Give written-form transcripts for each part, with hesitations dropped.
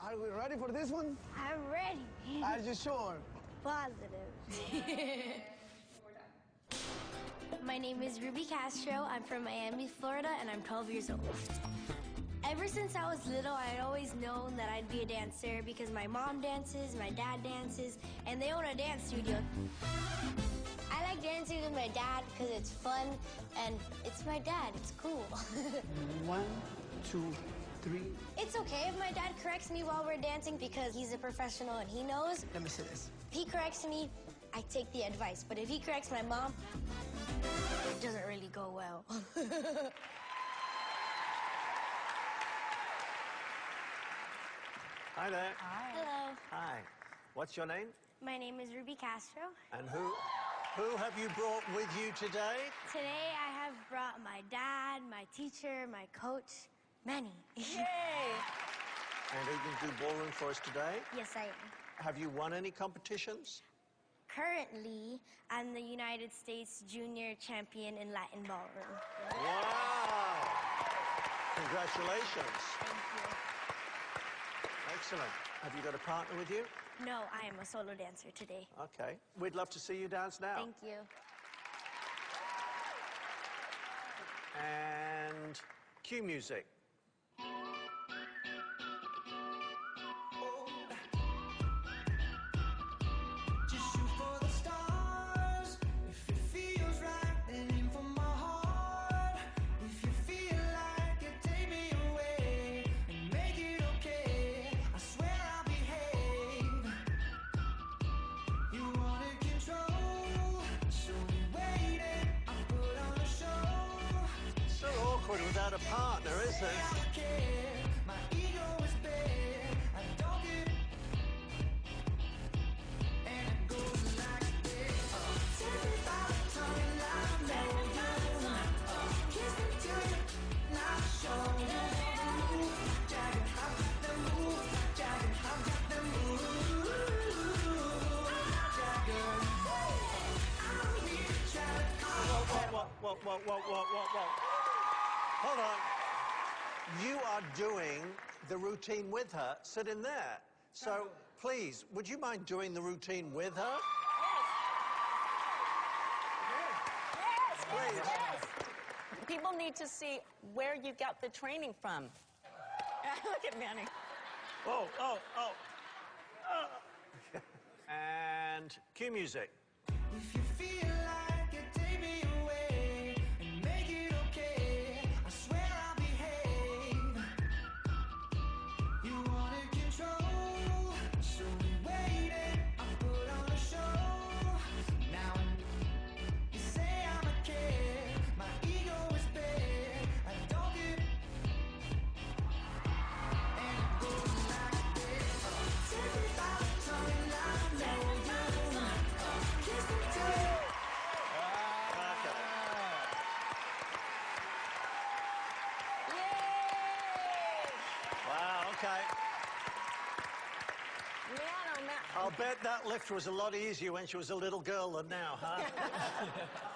Are we ready for this one? I'm ready. Are you sure? Positive. My name is Lynne Castro. I'm from Miami, Florida, and I'm 12 years old. Ever since I was little, I'd always known that I'd be a dancer because my mom dances, my dad dances, and they own a dance studio. I like dancing with my dad because it's fun, and it's my dad. It's cool. 1, 2, 3. It's okay if my dad corrects me while we're dancing because he's a professional and he knows. Let me see this. If he corrects me, I take the advice. But if he corrects my mom, it doesn't really go well. Hi there. Hi. Hello. Hi. What's your name? My name is Lynne Castro. And who have you brought with you today? Today I have brought my dad, my teacher, my coach, Manny. Yay! And are you going to do ballroom for us today? Yes, I am. Have you won any competitions? Currently, I'm the United States Junior Champion in Latin Ballroom. Wow! Congratulations. Thank Excellent. Have you got a partner with you? you. No, I am a solo dancer today. Okay. We'd love to see you dance now. Thank you. And cue music. Without a partner, is it? Whoa. Hold on. You are doing the routine with her. Sit in there. So, please, would you mind doing the routine with her? Yes, Please. yes. People need to see where you got the training from. Look at Manny. Oh. And cue music. If you feel like it, take me away and make it okay. I swear I'll behave. You wanted control, so we waited. I put on a show. Now you say I'm a kid. My ego is big. I don't get. And it goes like this. Take me by the tongue, I know you. Kiss me till you. Wow, okay. Man. I'll bet that lift was a lot easier when she was a little girl than now, huh?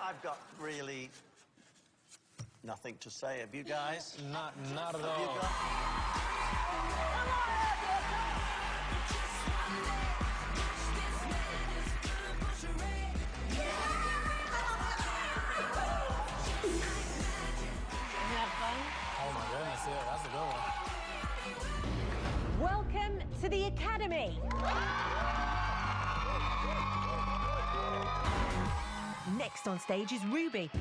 I've got really nothing to say. Have you guys? Not at Have you all. got... Oh my goodness, yeah, that's a good one. Welcome to the Academy. Next on stage is Ruby,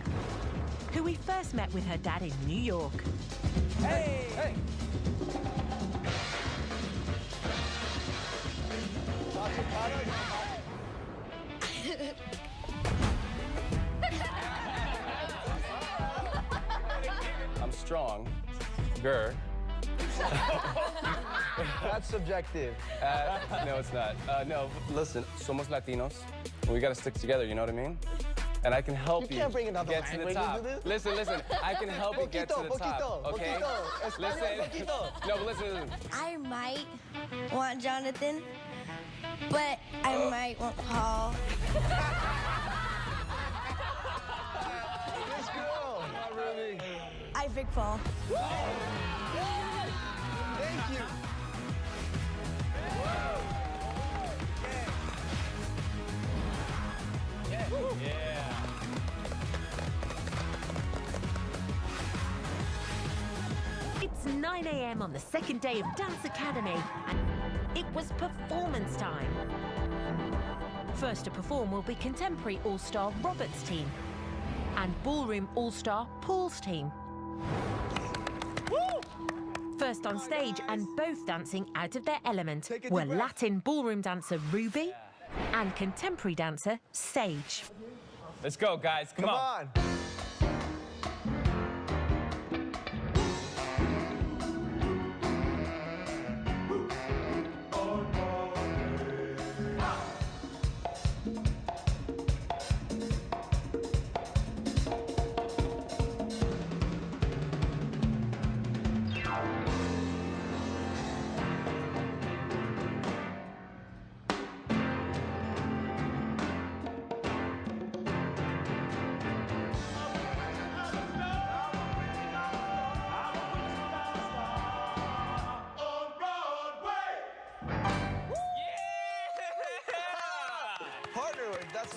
who we first met with her dad in New York. Hey! I'm strong. Grr. That's subjective. No, it's not. No, listen, somos Latinos. We gotta stick together, you know what I mean? And I can help you, can't bring another get to the language top. into this. Listen, I can help you get to the top, okay? Listen, no, but listen. I might want Jonathan, but I might want Paul. This girl. Not really. I pick Paul. Thank you. 9 a.m. on the second day of Dance Academy, and it was performance time. First to perform will be Contemporary All-Star Robert's team and Ballroom All-Star Paul's team. First on stage and both dancing out of their element were Latin ballroom dancer Ruby and contemporary dancer Sage. Let's go, guys. Come on.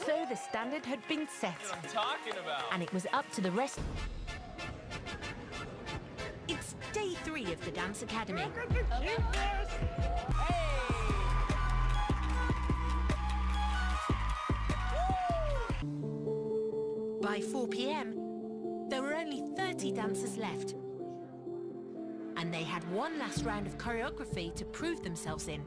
So the standard had been set. That's what I'm talking about. And it was up to the rest. It's day 3 of the Dance Academy. By 4 p.m, there were only 30 dancers left. And they had one last round of choreography to prove themselves in.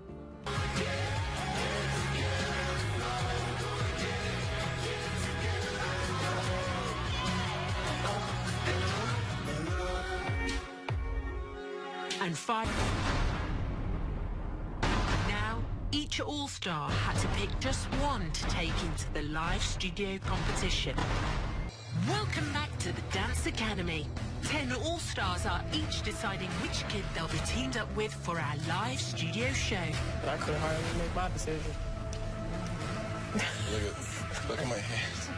And now, each All-Star had to pick just one to take into the live studio competition. Welcome back to the Dance Academy. 10 All-Stars are each deciding which kid they'll be teamed up with for our live studio show. I couldn't hardly make my decision. Look at my hands.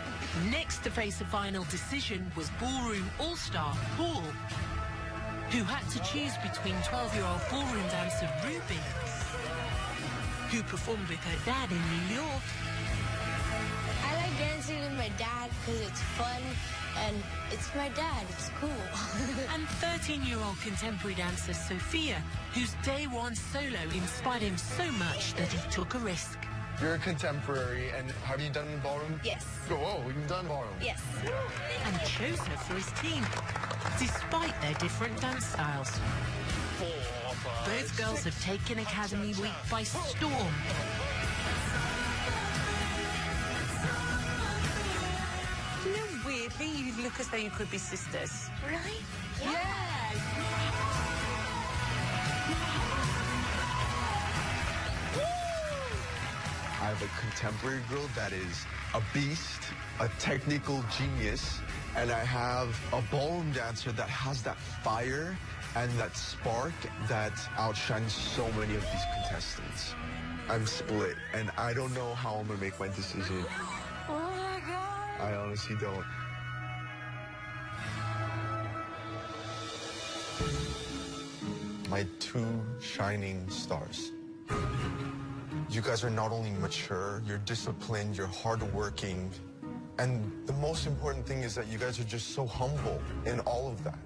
Next to face a final decision was Ballroom All-Star Paul, who had to choose between 12-year-old ballroom dancer Ruby, who performed with her dad in New York. I like dancing with my dad because it's fun and it's my dad. It's cool. And 13-year-old contemporary dancer Sophia, whose day 1 solo inspired him so much that he took a risk. You're a contemporary, and have you done ballroom? Yes. Oh, you've done ballroom? Yes. And chose her for his team, despite their different dance styles. Both girls have taken Academy Week by storm. You know, weirdly, you look as though you could be sisters. Really? Yes. I have a contemporary girl that is a beast, a technical genius, and I have a ballroom dancer that has that fire and that spark that outshines so many of these contestants. I'm split, and I don't know how I'm gonna make my decision. Oh my God. I honestly don't. My 2 shining stars. You guys are not only mature, you're disciplined, you're hardworking, and the most important thing is that you guys are just so humble in all of that.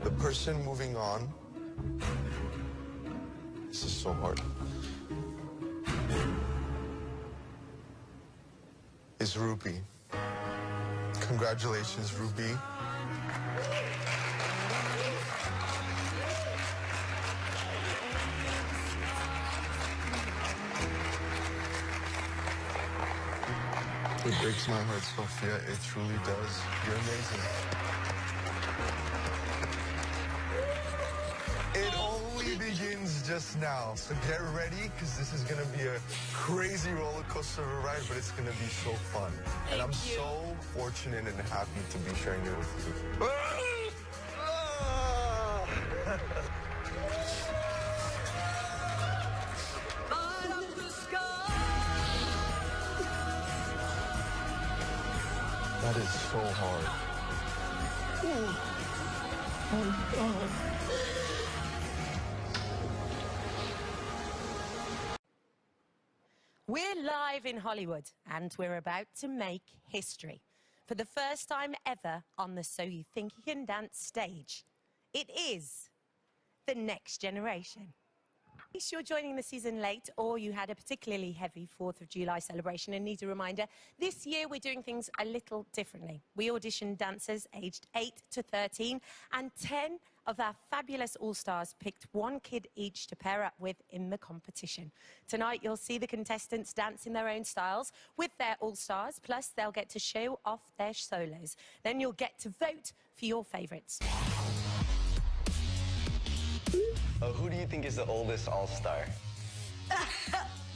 The person moving on, this is so hard, is Ruby. Congratulations, Ruby. It breaks my heart, Sophia. It truly does. You're amazing. It only begins just now. So get ready, because this is going to be a crazy roller coaster of a ride, but it's going to be so fun. And I'm so fortunate and happy to be sharing it with you. That is so hard. Oh, God. We're live in Hollywood, and we're about to make history. For the first time ever on the So You Think You Can Dance stage. It is the next generation. If you're joining the season late or you had a particularly heavy 4th of July celebration and need a reminder, this year we're doing things a little differently. We auditioned dancers aged 8 to 13 and 10 of our fabulous all-stars picked one kid each to pair up with in the competition. Tonight you'll see the contestants dance in their own styles with their all-stars, plus they'll get to show off their solos. Then you'll get to vote for your favourites. Who do you think is the oldest all-star?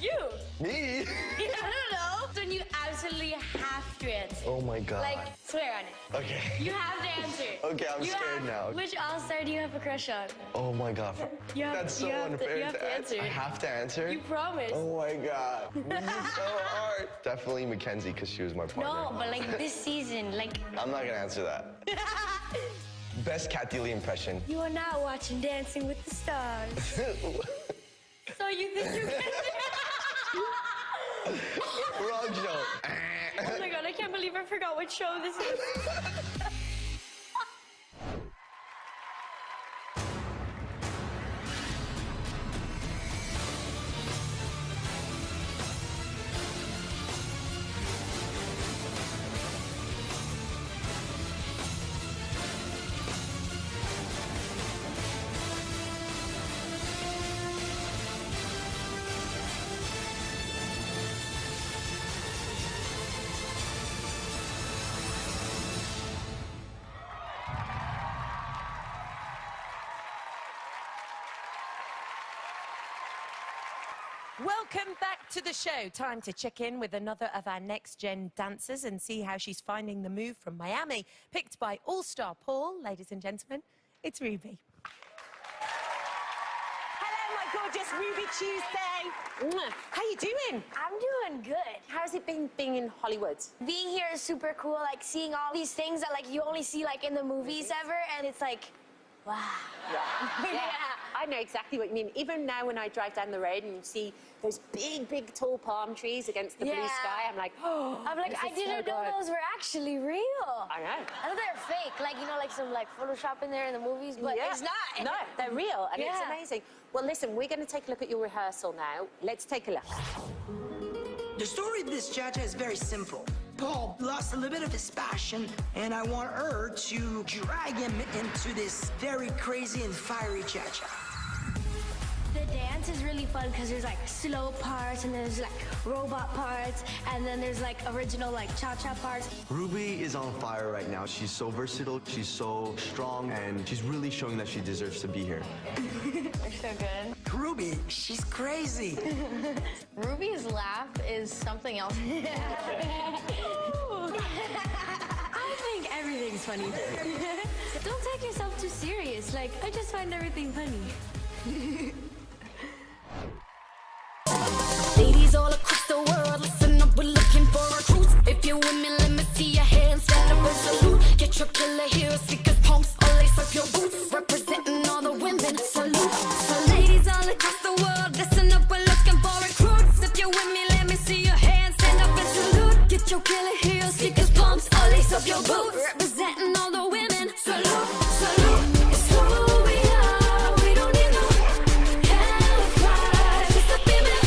You! Me? I don't know. Then you absolutely have to answer. Oh my God. Like, swear on it. Okay. You have to answer. Okay, I'm scared now. Which all-star do you have a crush on? Oh my God. That's so unfair. You have to answer. I have to answer? You promise. Oh my God. This is so hard. Definitely Mackenzie, because she was my partner. No, but like this season, like... I'm not going to answer that. Best Cat Dealey impression. You are now watching Dancing with the Stars. So you think you can... Wrong show. Oh my God, I can't believe I forgot what show this is. Welcome back to the show. Time to check in with another of our next-gen dancers and see how she's finding the move from Miami. Picked by all-star Paul, ladies and gentlemen, it's Ruby. Hello, my gorgeous Ruby Tuesday. How you doing? I'm doing good. How's it been being in Hollywood? Being here is super cool, like seeing all these things that like you only see like in the movies ever, and it's like, wow. Yeah. I know exactly what you mean. Even now when I drive down the road and you see those big, big, tall palm trees against the blue sky, I'm like, oh, I didn't know those were actually real. I know. I thought they're fake, like, you know, like some like Photoshop in there in the movies, but it's not. No, they're real, and it's amazing. Well, listen, we're going to take a look at your rehearsal now. Let's take a look. The story of this cha-cha is very simple. Paul lost a little bit of his passion, and I want her to drag him into this very crazy and fiery cha-cha. The dance is really fun because there's like slow parts and there's like robot parts and then there's like original like cha-cha parts. Ruby is on fire right now. She's so versatile, she's so strong, and she's really showing that she deserves to be here. You're so good. Ruby, she's crazy. Ruby's laugh is something else. I think everything's funny. Don't take yourself too serious. Like, I just find everything funny. Ladies all across the world, listen up, we're looking for recruits. If you're with me, let me see your hands, stand up and salute. Get your killer heels, speakers, pumps, or lace up your boots. Representing all the women, salute. So ladies all across the world, listen up, we're looking for recruits. If you're with me, let me see your hands, stand up and salute. Get your killer heels, speakers, pumps, or lace up your boots. Representing all the women, salute, salute. It's who we are, we don't need no hellfire. Just a female.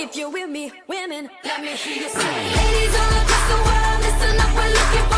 If you're with me, women, let me hear you say. Ladies all across the world, listen up, we're looking for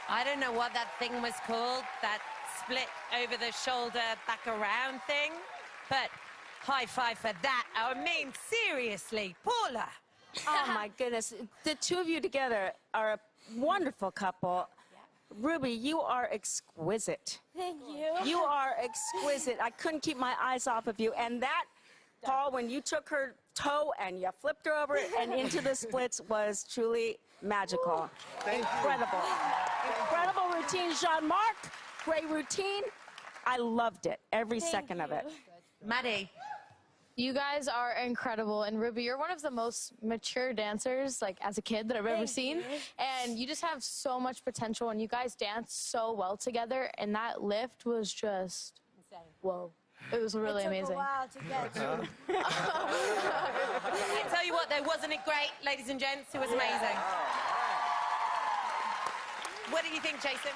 I don't know what that thing was called, that split over the shoulder, back around thing, but high five for that. I mean, seriously, Paula. Oh, my goodness. The two of you together are a wonderful couple. Ruby, you are exquisite. Thank you. You are exquisite. I couldn't keep my eyes off of you. And that, Paul, when you took her toe and you flipped her over and into the splits was truly magical. Incredible. Incredible routine. Jean-Marc, great routine. I loved it, every second of it. Maddie. You guys are incredible, and Ruby, you're one of the most mature dancers, like, as a kid that I've ever seen, and you just have so much potential, and you guys dance so well together, and that lift was just, whoa. It was really amazing. It took a while to get to. I tell you what, though, wasn't it great, ladies and gents? It was amazing. What do you think, Jason?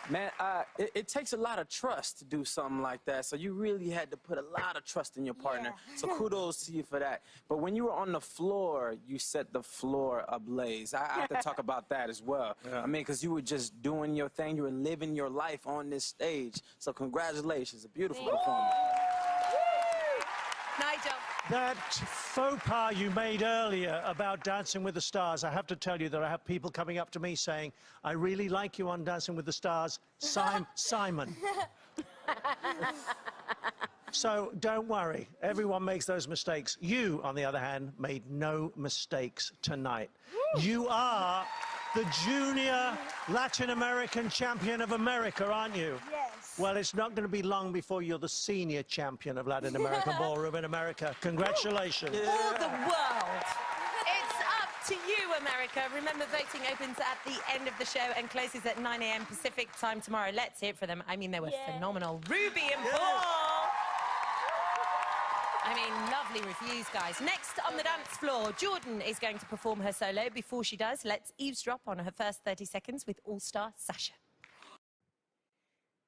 Man, it takes a lot of trust to do something like that, so you really had to put a lot of trust in your partner. So kudos to you for that. But when you were on the floor, you set the floor ablaze. I have to talk about that as well. I mean, because you were just doing your thing. You were living your life on this stage. So congratulations. A beautiful performance. Nigel. That faux pas you made earlier about Dancing with the Stars, I have to tell you that I have people coming up to me saying, I really like you on Dancing with the Stars, Simon. So don't worry, everyone makes those mistakes. You, on the other hand, made no mistakes tonight. You are the junior Latin American champion of America, aren't you? Yes. Well, it's not going to be long before you're the senior champion of Latin American Ballroom in America. Congratulations. For the world. It's up to you, America. Remember, voting opens at the end of the show and closes at 9 a.m. Pacific time tomorrow. Let's hear it for them. I mean, they were phenomenal. Ruby and Paul. I mean, lovely reviews, guys. Next on the dance floor, Jordan is going to perform her solo. Before she does, let's eavesdrop on her first 30 seconds with All-Star Sasha.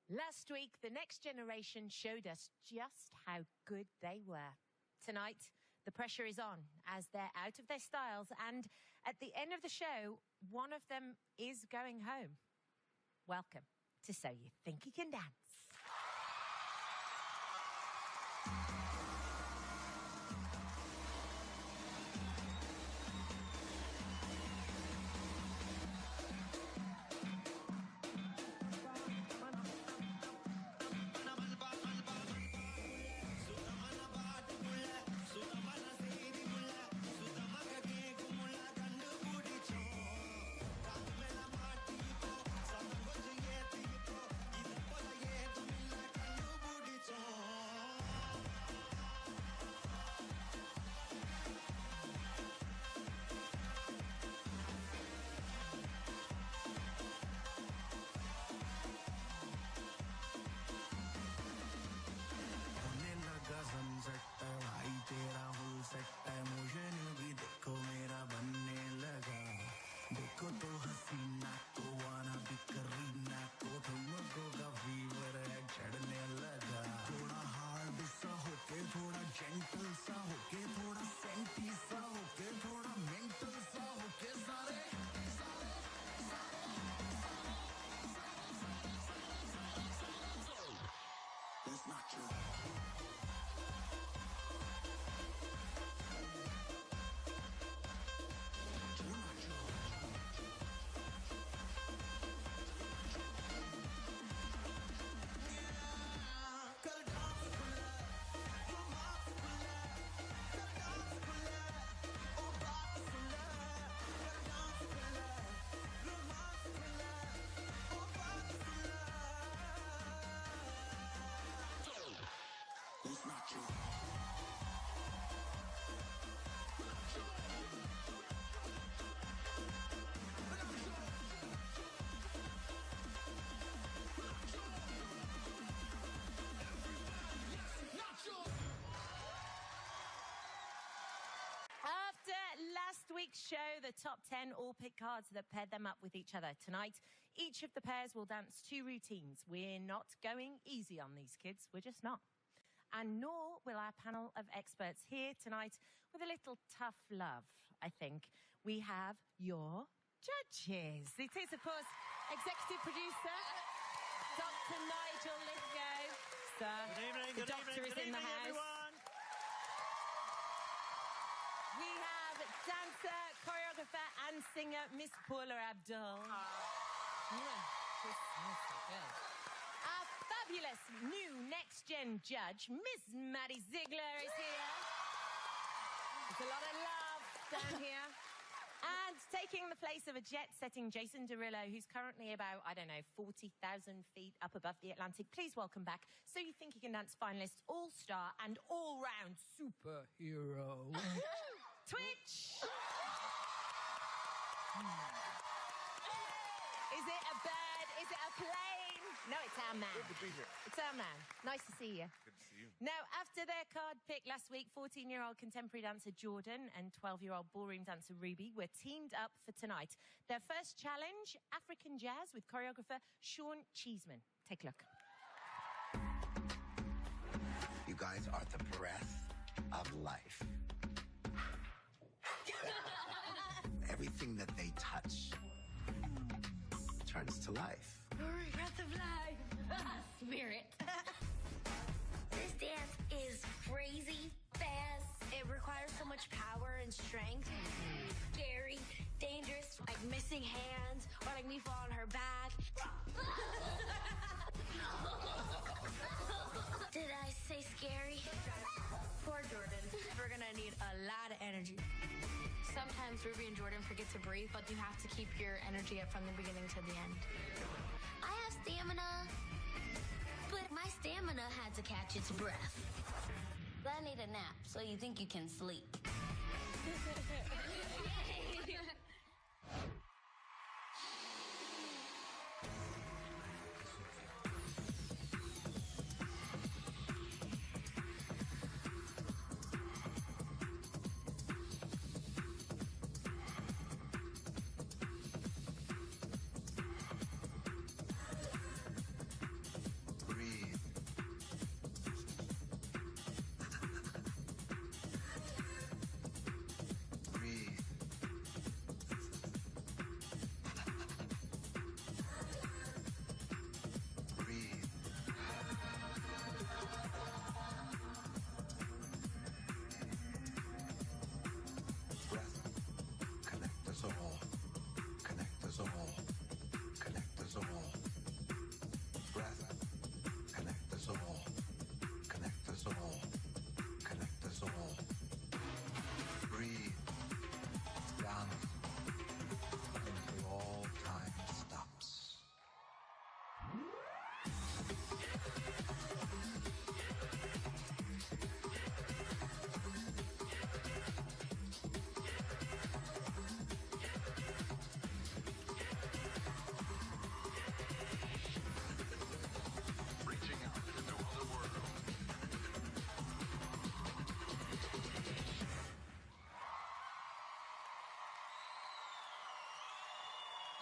Last week, the next generation showed us just how good they were. Tonight, the pressure is on as they're out of their styles, and at the end of the show, one of them is going home. Welcome to So You Think You Can Dance. Last week's show, the top 10 all pick cards that paired them up with each other. Tonight, each of the pairs will dance two routines. We're not going easy on these kids. We're just not. And nor will our panel of experts here tonight with a little tough love, I think. We have your judges. It is, of course, executive producer, Dr. Nigel Lithgow. Sir, Good evening, the good doctor evening, is good in the evening, house. everyone. We have dancer, choreographer, and singer Miss Paula Abdul. She's so good. Our fabulous new next-gen judge, Miss Maddie Ziegler, is here. There's a lot of love down here. And taking the place of a jet-setting Jason Derulo, who's currently about, I don't know, 40,000 feet up above the Atlantic. Please welcome back So You Think You Can Dance finalist, all-star and all-round superhero, Twitch. Is it a bird? Is it a plane? No, it's our man. Good to be here. It's our man. Nice to see you. Good to see you. Now, after their card pick last week, 14-year-old contemporary dancer Jordan and 12-year-old ballroom dancer Ruby were teamed up for tonight. Their first challenge, African jazz with choreographer Sean Cheeseman. Take a look. You guys are the breath of life. Everything that they touch turns to life. Breath of life. Spirit. This dance is crazy fast. It requires so much power and strength. Scary, dangerous, like missing hands, or like me fall on her back. Did I say scary? Poor Jordan. We're gonna need a lot of energy. Sometimes Ruby and Jordan forget to breathe, but you have to keep your energy up from the beginning to the end. I have stamina, but my stamina had to catch its breath. I need a nap, so you think you can sleep.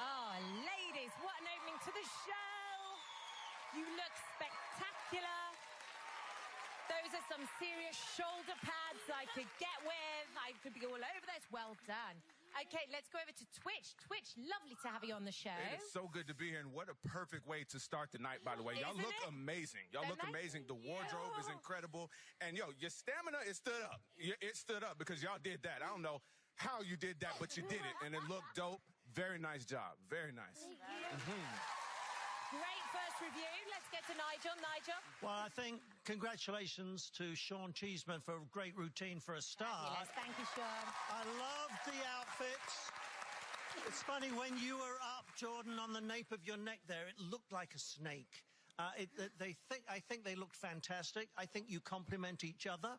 Oh, ladies, what an opening to the show. You look spectacular. Those are some serious shoulder pads I could get with. I could be all over this. Well done. Okay, let's go over to Twitch. Twitch, lovely to have you on the show. It is so good to be here, and what a perfect way to start the night, by the way. Y'all look amazing. Y'all look amazing. The wardrobe is incredible. And, yo, your stamina is stood up. It stood up because y'all did that. I don't know how you did that, but you did it, and it looked dope. Very nice job. Very nice. Great first review. Let's get to Nigel. Nigel? Well, I think congratulations to Sean Cheeseman for a great routine for a start. Fabulous. Thank you, Sean. I love the outfits. It's funny, when you were up, Jordan, on the nape of your neck there, it looked like a snake. I think they looked fantastic. I think you complement each other.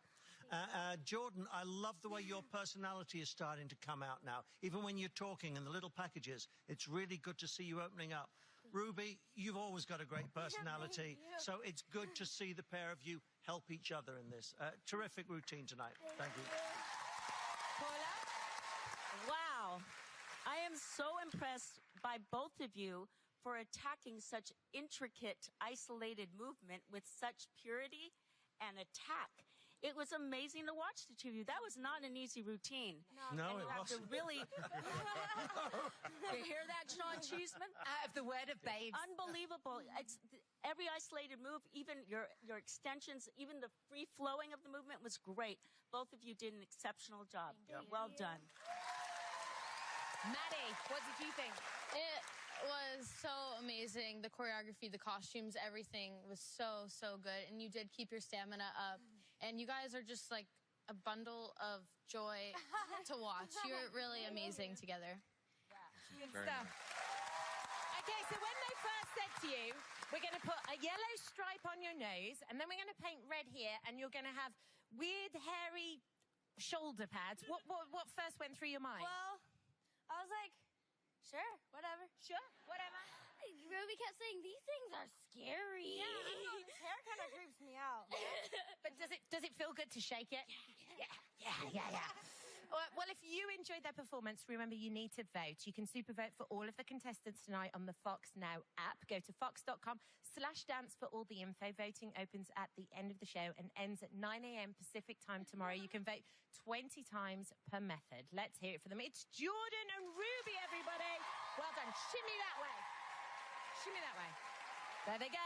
Jordan, I love the way your personality is starting to come out now. Even when you're talking in the little packages, it's really good to see you opening up. Ruby, you've always got a great personality, so it's good to see the pair of you help each other in this. Terrific routine tonight. Thank you. Paula? Wow. I am so impressed by both of you for attacking such intricate, isolated movement with such purity and attack. It was amazing to watch the two of you. That was not an easy routine. No, and it you have to wasn't. really... You hear that, Sean Cheeseman? Out of the word of babes. Unbelievable. It's every isolated move, even your extensions, even the free flowing of the movement was great. Both of you did an exceptional job. Well done. Maddie, what did you think? It was so amazing. The choreography, the costumes, everything was so, so good. And you did keep your stamina up. And you guys are just like a bundle of joy to watch. You're really amazing together. Good stuff. Okay, so when they first said to you, we're going to put a yellow stripe on your nose, and then we're going to paint red here, and you're going to have weird, hairy shoulder pads. What first went through your mind? Well, I was like, sure, whatever. Sure, whatever. Ruby kept saying, these things are scary. Yeah, I know, his hair kind of creeps me out. But does it feel good to shake it? Yeah. Well, if you enjoyed their performance, remember you need to vote. You can super vote for all of the contestants tonight on the Fox Now app. Go to fox.com/dance for all the info. Voting opens at the end of the show and ends at 9 a.m. Pacific time tomorrow. You can vote 20 times per method. Let's hear it for them. It's Jordan and Ruby, everybody. Well done. Shimmy that way. Shimmy that way. There they go.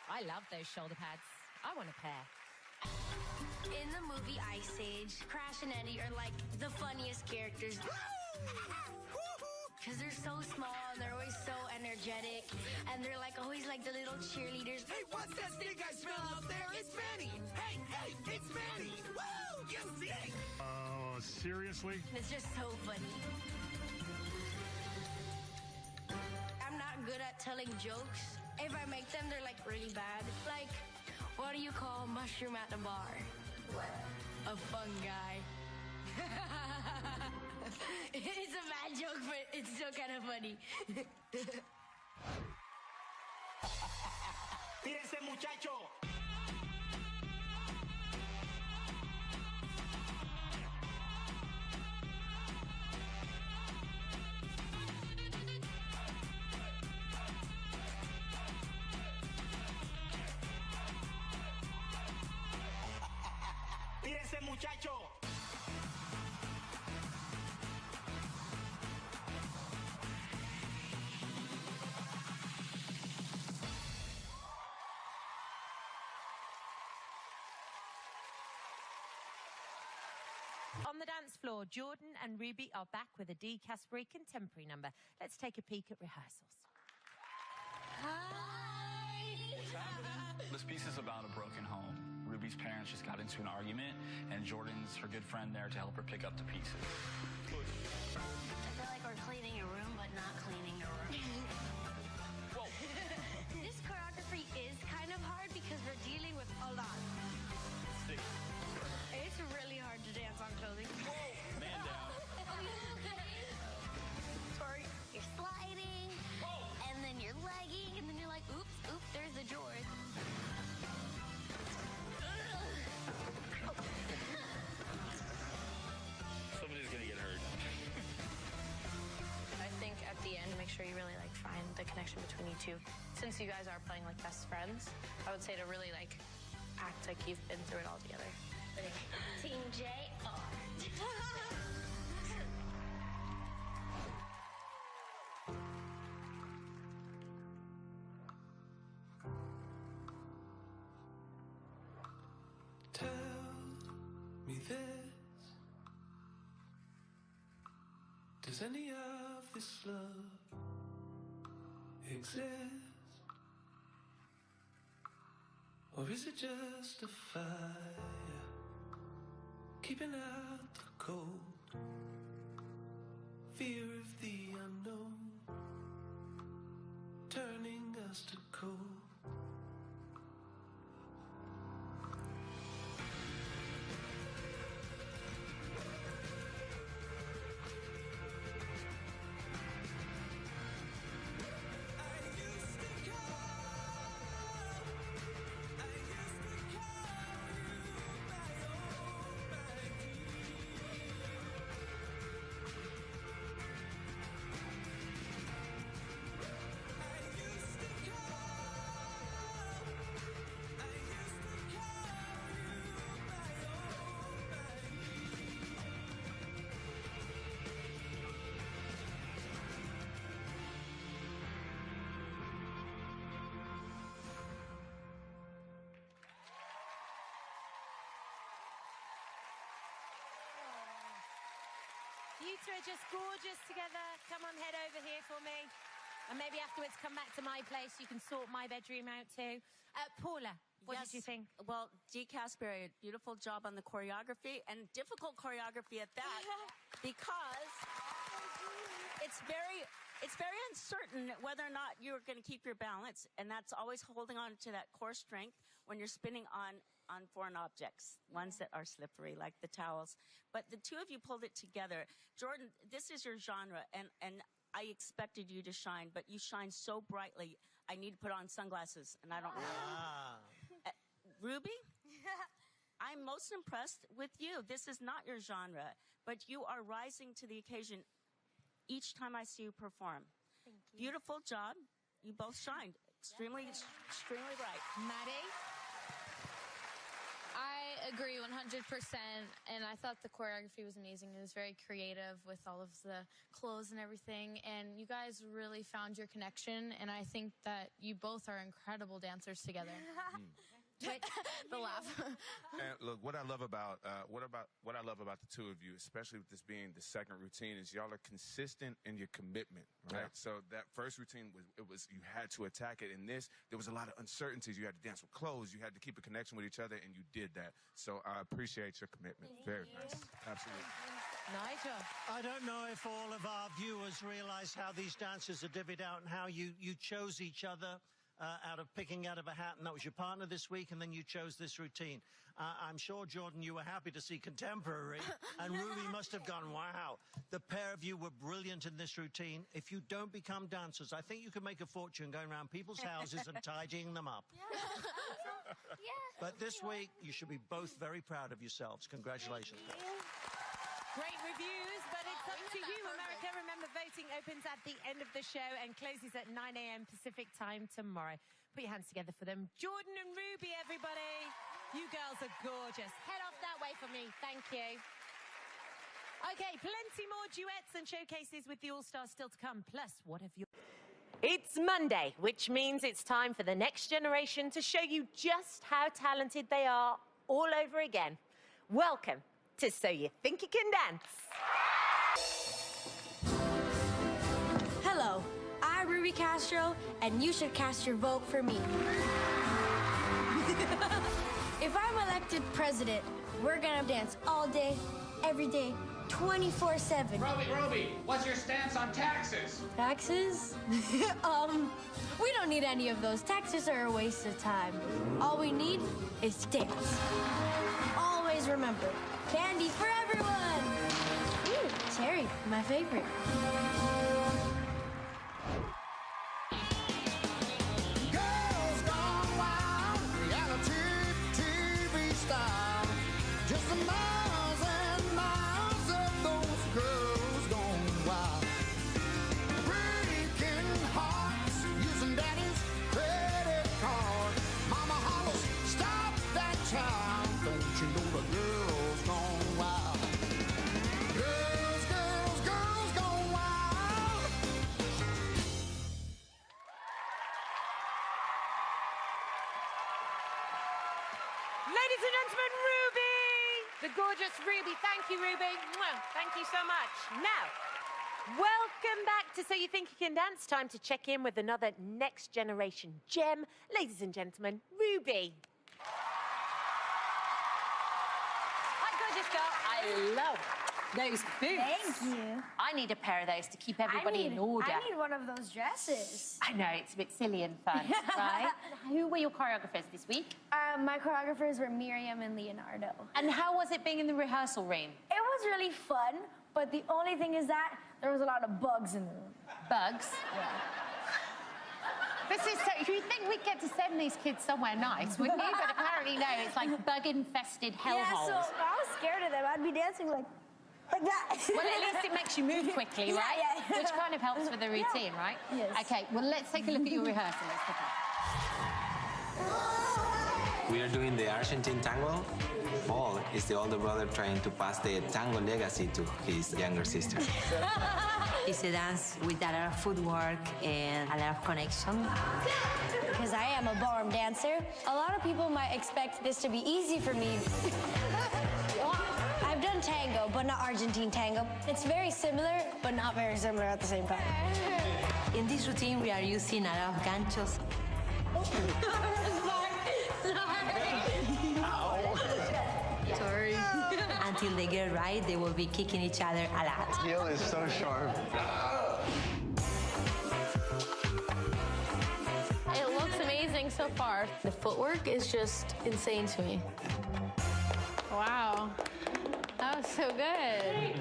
I love those shoulder pads. I want a pair. In the movie Ice Age, Crash and Eddie are like the funniest characters. Because they're so small and they're always so energetic. And they're like always like the little cheerleaders. Hey, what's that stink I smell out there? It's Manny. Hey, it's Manny. Woo, you stink. Oh, seriously? And it's just so funny. I'm not good at telling jokes. If I make them, they're like really bad. Like, what do you call a mushroom at the bar? A fun guy. It's a bad joke, but it's still kind of funny. Tírense, muchacho. Tírense, muchacho. On the dance floor, Jordan and Ruby are back with a D. Caspery contemporary number. Let's take a peek at rehearsals. This piece is about a broken home. Ruby's parents just got into an argument, and Jordan's her good friend there to help her pick up the pieces. I feel like we're cleaning a room, but not cleaning a room. Whoa. This choreography is kind of hard because we're dealing with a lot. Stick. It's really hard to dance on clothing. Whoa. Man down. Sorry. You're sliding, and then you're legging, and then you're like, oops, there's the George. Somebody's gonna get hurt. I think at the end, make sure you really like find the connection between you two. Since you guys are playing like best friends, I would say to really like act like you've been through it all together. Team JR. Tell me this. Does any of this love exist? Or is it just a fire keeping out the cold? Fear of the unknown turning us to cold. You two are just gorgeous together. Come on, head over here for me. And maybe afterwards come back to my place. You can sort my bedroom out too. Paula, what did you think? Well, G. Casper, beautiful job on the choreography, and difficult choreography at that, because it's very uncertain whether or not you're going to keep your balance, and that's always holding on to that core strength when you're spinning on foreign objects, ones that are slippery, like the towels. But the two of you pulled it together. Jordan, this is your genre, and I expected you to shine, but you shine so brightly. I need to put on sunglasses, and I don't know. Ruby, I'm most impressed with you. This is not your genre, but you are rising to the occasion each time I see you perform. Thank you. Beautiful job. You both shined. Extremely bright. Maddie? I agree 100%, and I thought the choreography was amazing. It was very creative with all of the clothes and everything, and you guys really found your connection, and I think that you both are incredible dancers together. The laugh. And look, what I love about the two of you, especially with this being the second routine, is y'all are consistent in your commitment, right? Yeah. So that first routine was you had to attack it. In this, there was a lot of uncertainties. You had to dance with clothes. You had to keep a connection with each other, and you did that. So I appreciate your commitment. Very nice. Absolutely. Nigel. I don't know if all of our viewers realize how these dances are divvied out and how you chose each other. Picking out of a hat, and that was your partner this week, and then you chose this routine. I'm sure, Jordan, you were happy to see contemporary, and Ruby must have gone, wow. The pair of you were brilliant in this routine. If you don't become dancers, I think you can make a fortune going around people's houses and tidying them up. Yeah. But this week, you should be both very proud of yourselves. Congratulations. Great reviews, but it's up to you, America. Remember, voting opens at the end of the show and closes at 9 a.m. Pacific time tomorrow. Put your hands together for them. Jordan and Ruby, everybody. You girls are gorgeous. Head off that way for me. Thank you. Okay, plenty more duets and showcases with the All-Stars still to come. Plus, what have you... It's Monday, which means it's time for the next generation to show you just how talented they are all over again. Welcome to So You Think You Can Dance. Hello, I'm Ruby Castro, and you should cast your vote for me. If I'm elected president, we're gonna dance all day, every day, 24/7. Ruby, what's your stance on taxes? Taxes? We don't need any of those. Taxes are a waste of time. All we need is dance. Always remember, candy for everyone! Ooh, cherry, my favorite. Girls gone wild, reality TV style. Just the miles and miles of those girls gone wild. Breaking hearts, using daddy's credit card. Mama hollers, stop that child. Don't you know the girls gone wild? Girls, girls, girls gone wild. Ladies and gentlemen, Ruby! The gorgeous Ruby. Thank you, Ruby. Mwah. Thank you so much. Now, welcome back to So You Think You Can Dance. Time to check in with another next generation gem. Ladies and gentlemen, Ruby. Hi, gorgeous girl. I love those boots. Thank you. I need a pair of those to keep everybody in order. I need one of those dresses. I know, it's a bit silly and fun, right? Who were your choreographers this week? My choreographers were Miriam and Leonardo. And how was it being in the rehearsal room? It was really fun, but the only thing is that there was a lot of bugs in the room. Bugs? Yeah. This is so... You'd think we'd get to send these kids somewhere nice, wouldn't you? But apparently, no, it's like bug-infested hellholes. Yeah, so I was scared of them. I'd be dancing like that. Well, at least it makes you move quickly, right? Yeah. Which kind of helps with the routine, right? Yes. Okay, well, let's take a look at your rehearsal. Let's take a... We are doing the Argentine tango. Paul is the older brother trying to pass the tango legacy to his younger sister. It's a dance with a lot of footwork and a lot of connection. Because I am a ballroom dancer, a lot of people might expect this to be easy for me. I've done tango, but but not Argentine tango. It's very similar, but not very similar at the same time. In this routine, we are using a lot of ganchos. Sorry. Until they get right, they will be kicking each other a lot. Heel is so sharp. It looks amazing so far. The footwork is just insane to me. Wow. That was so good.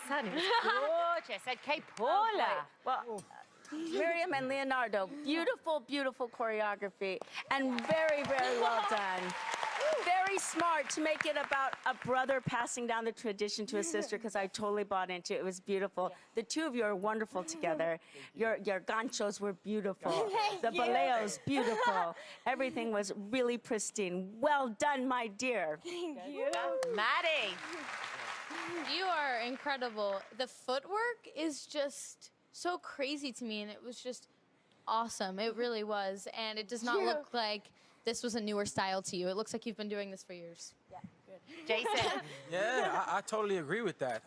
Sun is gorgeous. Okay, Paula. Well, Miriam and Leonardo, beautiful, beautiful choreography, and very, very well done. Very smart to make it about a brother passing down the tradition to a sister, because I totally bought into it. It was beautiful. The two of you are wonderful together. Your ganchos were beautiful. The baleos, beautiful. Everything was really pristine. Well done, my dear. Thank you. Maddie. You are incredible. The footwork is just so crazy to me, and it was just awesome. It really was. And it does not look like this was a newer style to you. It looks like you've been doing this for years. Yeah, good. Jason. Yeah, I totally agree with that.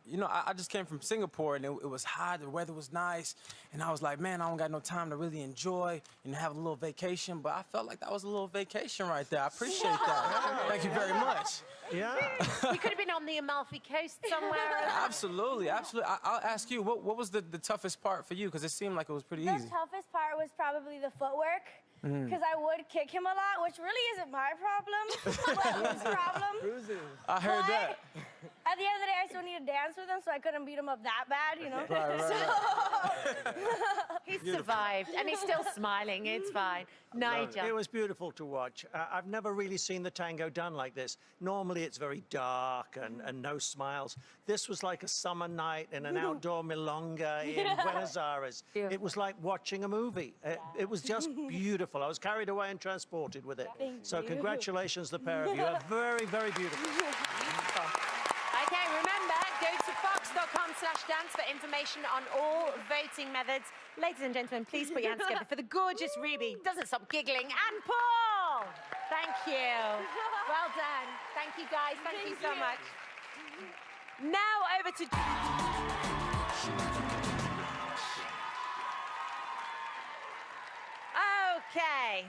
You know, I just came from Singapore, and it was hot, the weather was nice, and I was like, man, I don't got no time to really enjoy and have a little vacation, but I felt like that was a little vacation right there. I appreciate that. Thank you very much. Yeah. You could have been on the Amalfi Coast somewhere. Absolutely, absolutely. I'll ask you, what was the toughest part for you? Because it seemed like it was pretty The easy. toughest part was probably the footwork, because I would kick him a lot, which really isn't my problem, but his problem. I heard that. At the end of the day, I still need to dance with him, so I couldn't beat him up that bad, you know? Right. He's survived, and he's still smiling. It's fine. Nigel. It was beautiful to watch. I've never really seen the tango done like this. Normally, it's very dark and no smiles. This was like a summer night in an outdoor milonga in Buenos Aires. It was like watching a movie. It was just beautiful. I was carried away and transported with it. So congratulations, the pair of you. Are very, very beautiful. Okay, remember, go to fox.com/dance for information on all voting methods. Ladies and gentlemen, please put your hands together for the gorgeous Ruby. Doesn't stop giggling. And Paul! Thank you. Well done. Thank you, guys. Thank you so much. Now over to... Okay.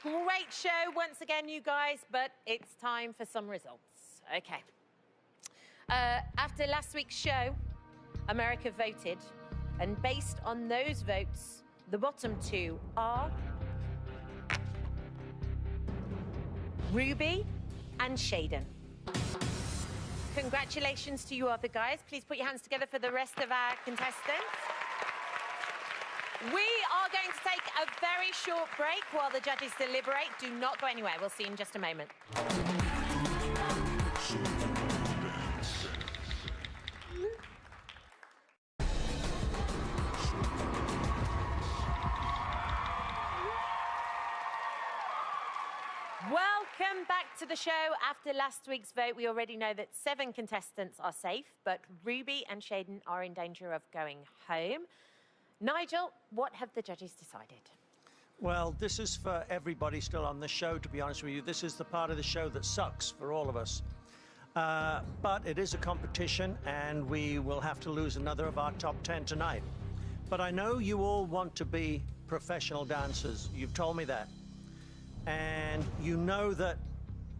Great show once again, you guys, but it's time for some results. Okay. After last week's show, America voted, and based on those votes, the bottom two are Ruby and Shaden. Congratulations to you other guys. Please put your hands together for the rest of our contestants. We are going to take a very short break while the judges deliberate. Do not go anywhere. We'll see you in just a moment. Welcome back to the show. After last week's vote, we already know that 7 contestants are safe, but Ruby and Shaden are in danger of going home. Nigel, what have the judges decided? Well, this is for everybody still on the show, to be honest with you. This is the part of the show that sucks for all of us. But it is a competition, and we will have to lose another of our top 10 tonight. But I know you all want to be professional dancers. You've told me that. And you know that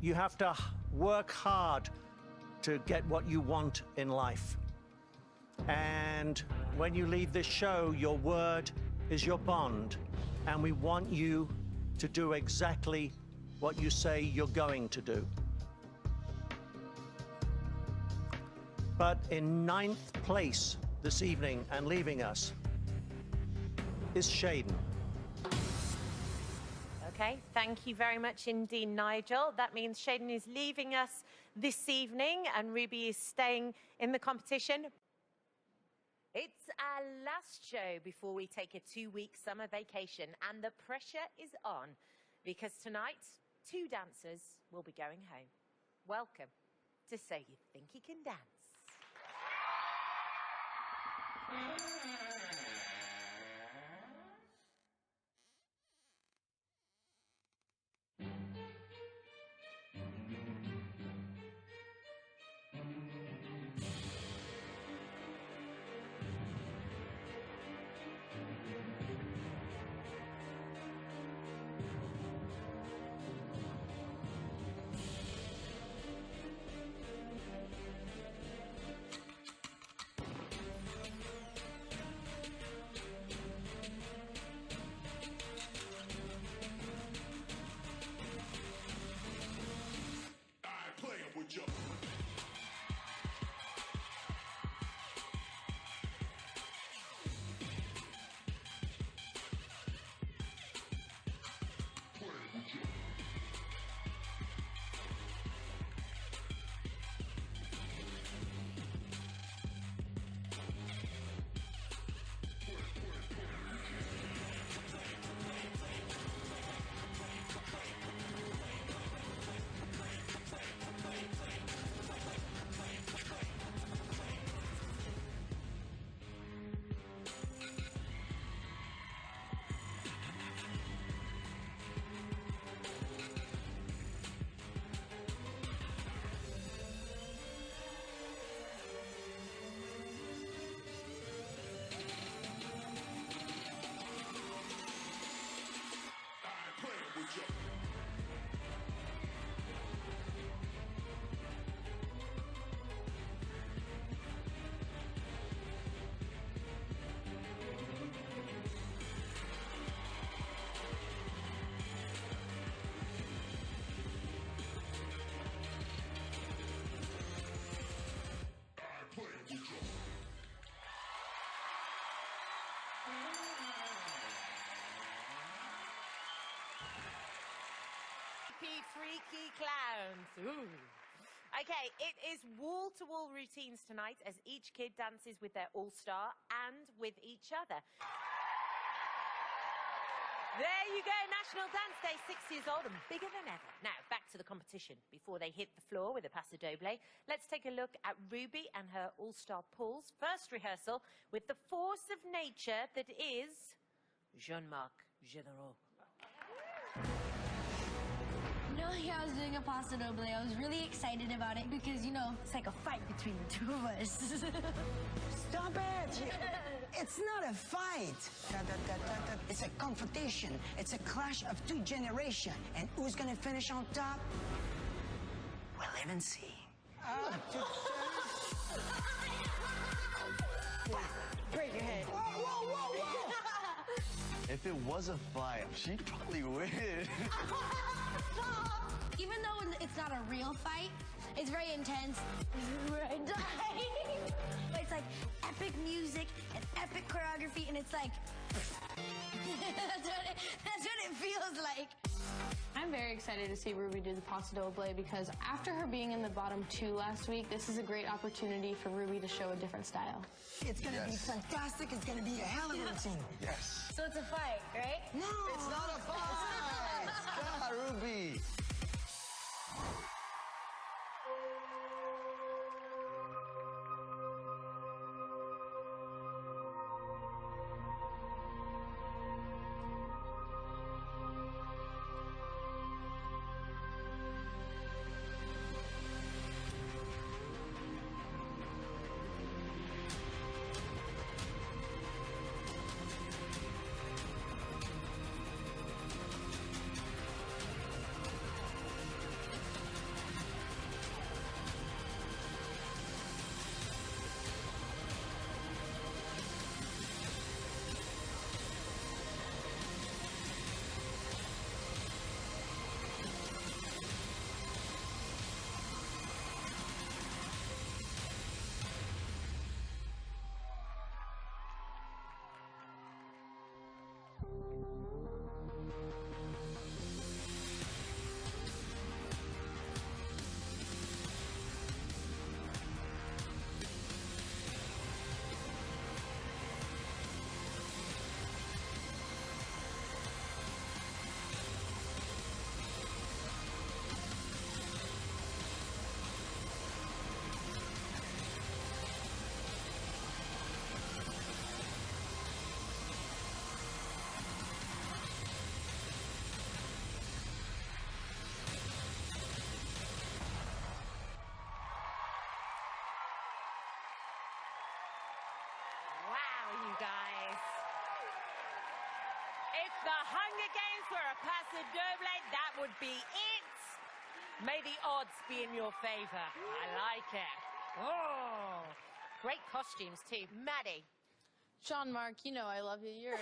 you have to work hard to get what you want in life. And when you leave this show, your word is your bond. And we want you to do exactly what you say you're going to do. But in 9th place this evening and leaving us is Shaden. Okay, thank you very much indeed, Nigel. That means Shaden is leaving us this evening and Ruby is staying in the competition. It's our last show before we take a 2-week summer vacation, and the pressure is on because tonight 2 dancers will be going home. Welcome to So You Think You Can Dance. Freaky clowns. Ooh. Okay, it is wall-to-wall routines tonight as each kid dances with their all-star and with each other. There you go, National Dance Day, 6 years old and bigger than ever. Now, back to the competition. Before they hit the floor with a paso doble, let's take a look at Ruby and her all-star pulls. First rehearsal with the force of nature that is Jean-Marc Généraux. I was doing a paso doble. I was really excited about it because, you know, it's like a fight between the 2 of us. Stop it! It's not a fight. It's a confrontation. It's a clash of 2 generations. And who's gonna finish on top? We'll live and see. Break your head. Whoa, whoa, whoa, whoa! If it was a fight, she'd probably win. Even though it's not a real fight, it's very intense. It's like epic music and epic choreography, and it's like that's what it feels like. I'm very excited to see Ruby do the paso doble because after her being in the bottom 2 last week, this is a great opportunity for Ruby to show a different style. It's gonna be fantastic. It's gonna be a hell of a routine. Yes. So it's a fight, right? No, It's not a fight. God, Ruby. Wow, you guys. If the Hunger Games were a paso doble, that would be it. May the odds be in your favor. I like it. Oh, great costumes too. Maddie. Jean-Marc, you know I love you.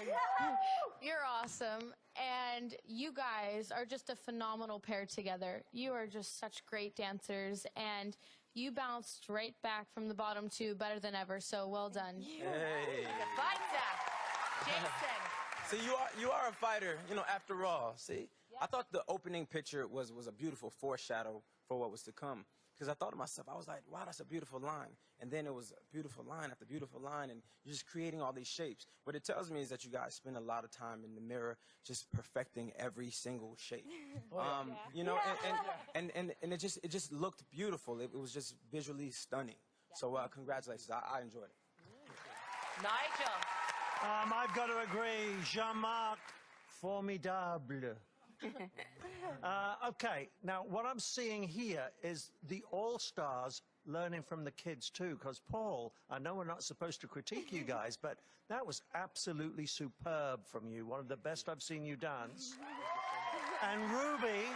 You're awesome. And you guys are just a phenomenal pair together. You are just such great dancers, and you bounced right back from the bottom two better than ever, so well done. Hey. The fighter. Jason. See, you are a fighter, you know, after all. See, I thought the opening picture was a beautiful foreshadow for what was to come. Because I thought to myself, I was like, wow, that's a beautiful line. And then it was a beautiful line after beautiful line, and you're just creating all these shapes. What it tells me is that you guys spend a lot of time in the mirror just perfecting every single shape. You know, and it just looked beautiful. It was just visually stunning. So congratulations, I enjoyed it. Nigel. I've got to agree, Jean-Marc, formidable. Okay, now what I'm seeing here is the all-stars learning from the kids too, because Paul, I know we're not supposed to critique you guys, but that was absolutely superb from you, one of the best I've seen you dance. And Ruby,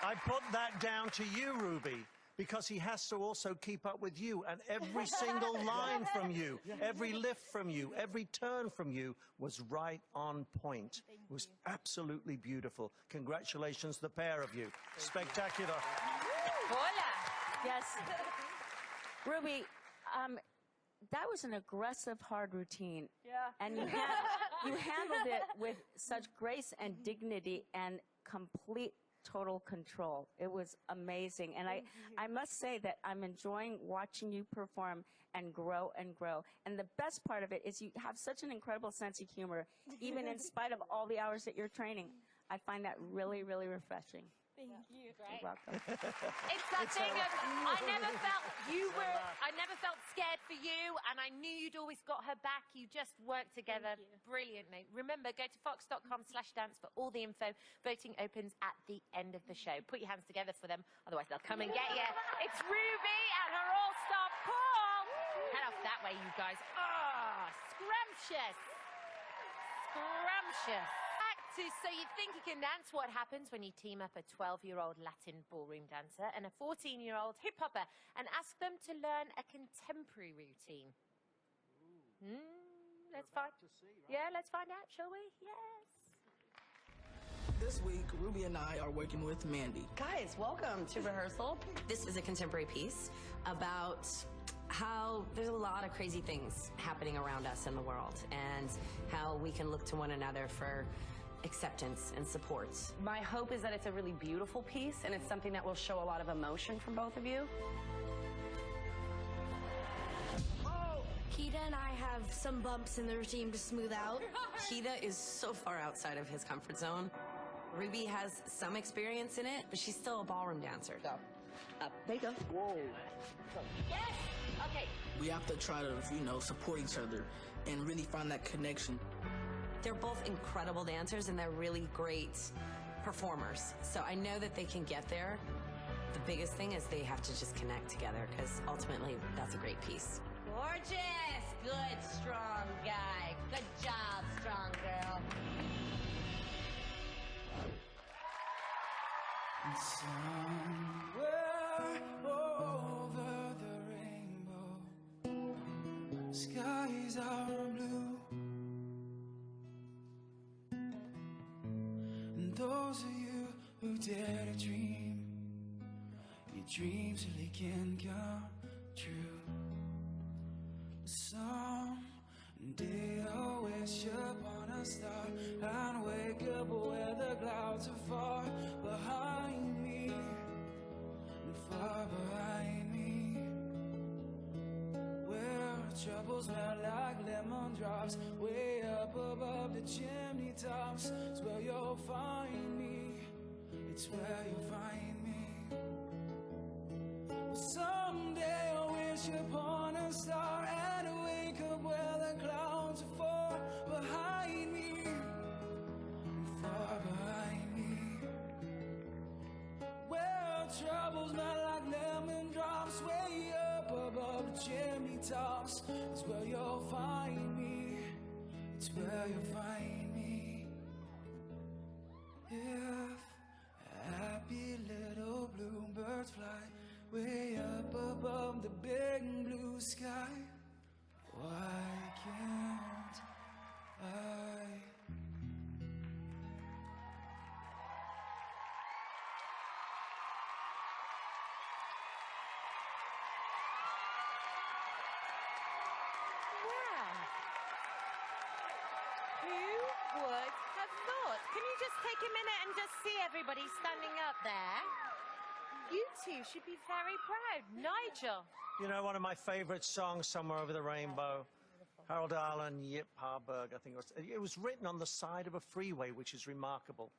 I put that down to you, Ruby, because he has to also keep up with you, and every single line from you, every lift from you, every turn from you was right on point. It was absolutely beautiful. Congratulations, the pair of you. Spectacular. Hola. Yes. Ruby, that was an aggressive, hard routine. Yeah. And you handled it with such grace and dignity and complete total control. It was amazing. And I must say that I'm enjoying watching you perform and grow and grow. And the best part of it is you have such an incredible sense of humor, even in spite of all the hours that you're training. I find that really, really refreshing. Thank you. You're welcome. It's that thing of I never felt scared for you, and I knew you'd always got her back. You just worked together brilliantly. Remember, go to fox.com/dance for all the info. Voting opens at the end of the show. Put your hands together for them, otherwise they'll come and get you. It's Ruby and her all-star Paul. Head off that way, you guys. Ah, scrumptious. Scrumptious. So you think you can dance? What happens when you team up a 12-year-old Latin ballroom dancer and a 14-year-old hip-hopper and ask them to learn a contemporary routine? Let's find. Yeah, let's find out, shall we? Yes. This week, Ruby and I are working with Mandy. Guys, welcome to rehearsal. This is a contemporary piece about how there's a lot of crazy things happening around us in the world and how we can look to one another for acceptance and support. My hope is that it's a really beautiful piece and it's something that will show a lot of emotion from both of you. Keita and I have some bumps in the routine to smooth out. Keita is so far outside of his comfort zone. Ruby has some experience in it, but she's still a ballroom dancer. Go. Up. There you go. Whoa. Yes! Okay. We have to try to, support each other and really find that connection. They're both incredible dancers and they're really great performers. So I know that they can get there. The biggest thing is they have to just connect together because ultimately that's a great piece. Gorgeous. Good, strong guy. Good job, strong girl. Somewhere over the rainbow, skies are blue, and those of you who dare to dream, your dreams really can come true. Someday I'll wish upon a star and wait troubles smell like lemon drops way up above the chimney tops. It's where you'll find me. It's where you'll find me. Someday I'll wish upon a star and wake up where the clouds are far behind me, far behind me. Where troubles melt like lemon drops way up above the chimney tops. It's where you'll find me. It's where you'll find me. If happy little bluebirds fly way up above the big blue sky, why can't I? Who would have thought? Can you just take a minute and just see everybody standing up there? You two should be very proud. Nigel. You know, one of my favorite songs, Somewhere Over the Rainbow, Harold Arlen, Yip Harburg, I think it was written on the side of a freeway, which is remarkable.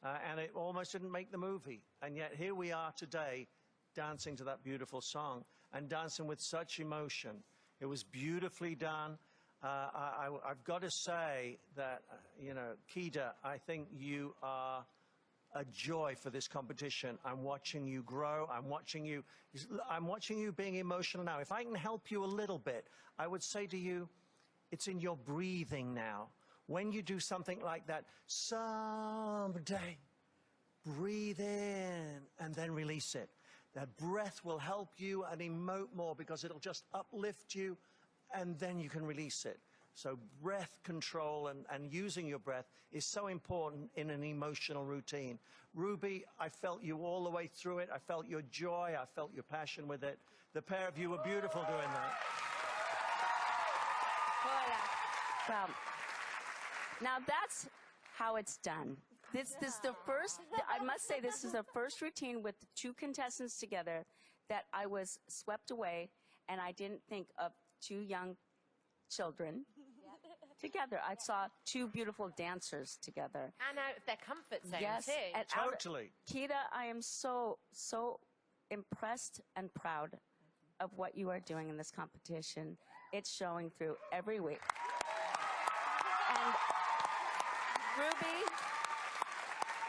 And it almost didn't make the movie. And yet here we are today dancing to that beautiful song and dancing with such emotion. It was beautifully done. I've got to say that, you know, Kida, I think you are a joy for this competition. I'm watching you grow. I'm watching you being emotional now. If I can help you a little bit, I would say to you, it's in your breathing now. When you do something like that, someday, breathe in and then release it. That breath will help you and emote more because it'll just uplift you and then you can release it. So breath control and using your breath is so important in an emotional routine. Ruby, I felt you all the way through it. I felt your joy. I felt your passion with it. The pair of you were beautiful doing that. Well, now that's how it's done. This is the first, I must say, this is the first routine with the two contestants together that I was swept away and I didn't think of two young children together. I saw two beautiful dancers together. And out of their comfort zone, yes, too. and Totally. Kida, I am so impressed and proud of what you are doing in this competition. It's showing through every week. And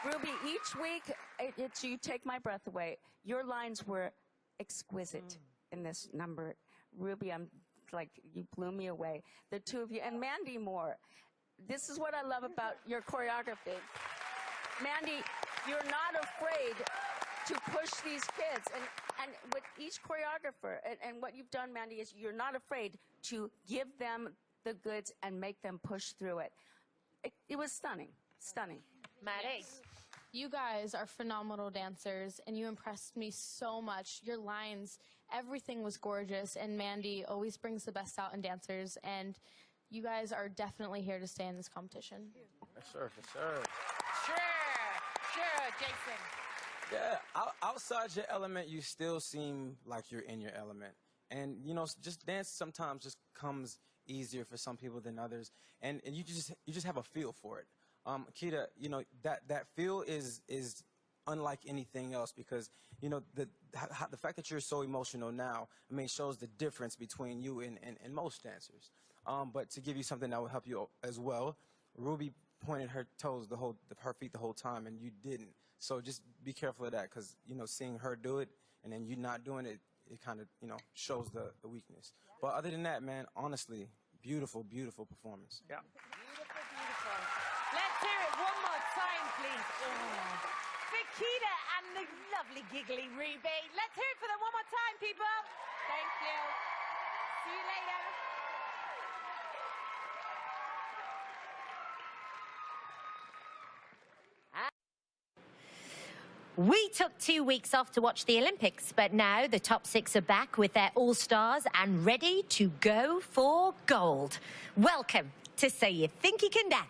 Ruby, each week, you take my breath away. Your lines were exquisite in this number. Ruby, I'm like, you blew me away. The two of you, and Mandy Moore. This is what I love about your choreography. Mandy, you're not afraid to push these kids. And with each choreographer, and what you've done, Mandy, is you're not afraid to give them the goods and make them push through it. It was stunning, stunning. Maddie. Yes. You guys are phenomenal dancers, and you impressed me so much. Your lines, everything was gorgeous, and Mandy always brings the best out in dancers, and you guys are definitely here to stay in this competition. Yes, sir. Yes, sir. Sure, Jason. Yeah, outside your element, you still seem like you're in your element. And, you know, just dance sometimes just comes easier for some people than others, and you just have a feel for it. Kida, you know, that feel is unlike anything else because, you know, the fact that you're so emotional now, I mean, shows the difference between you and most dancers. But to give you something that will help you as well, Ruby pointed her toes, her feet the whole time, and you didn't. So just be careful of that because, you know, seeing her do it and then you not doing it, it kind of, you know, shows the weakness. But other than that, man, honestly, beautiful, beautiful performance. Yeah. Beautiful. Let's hear it one more time, please. For Kida and the lovely giggly Ruby. Let's hear it for them one more time, people. Thank you. See you later. We took 2 weeks off to watch the Olympics, but now the top 6 are back with their all-stars and ready to go for gold. Welcome to So You Think You Can Dance.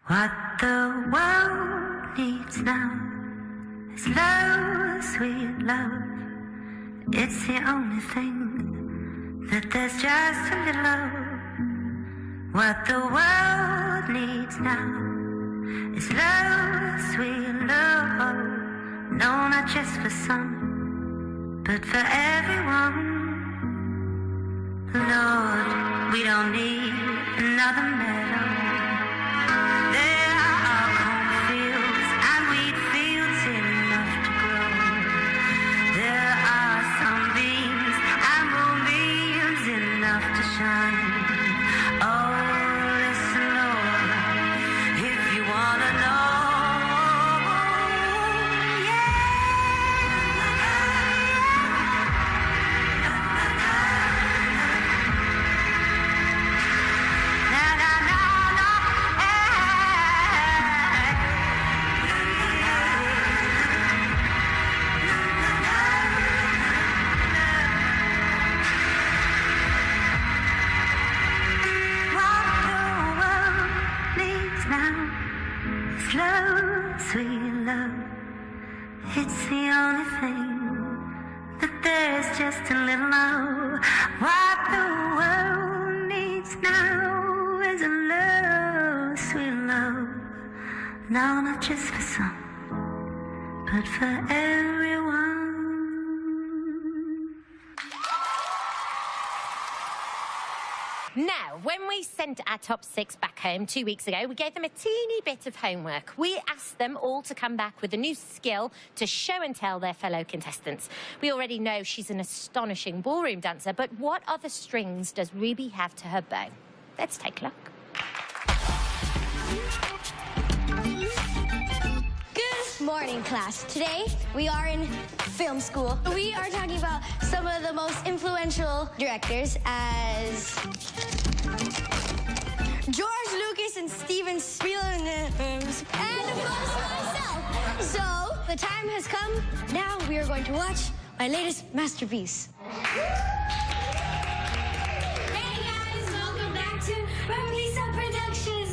What the world needs now is love, sweet love. It's the only thing that there's just a little of what the world needs now is love, sweet love. No, not just for some, but for everyone. Lord, we don't need another medal. There are cornfields and wheat fields enough to grow. There are sunbeams and moonbeams enough to shine. Oh, listen, Lord, if you wanna know. Love, sweet love, it's the only thing that there's just a little of. What the world needs now is a love, sweet love. No, not just for some, but for everyone. Now, when we sent our top 6 back home 2 weeks ago, we gave them a teeny bit of homework. We asked them all to come back with a new skill to show and tell their fellow contestants. We already know she's an astonishing ballroom dancer, but what other strings does Ruby have to her bow? Let's take a look. Good morning, class. Today, we are in film school. We are talking about some of the most influential directors as George Lucas and Steven Spielberg, and of course myself. So, the time has come. Now we are going to watch my latest masterpiece. Hey guys, welcome back to Lisa Productions.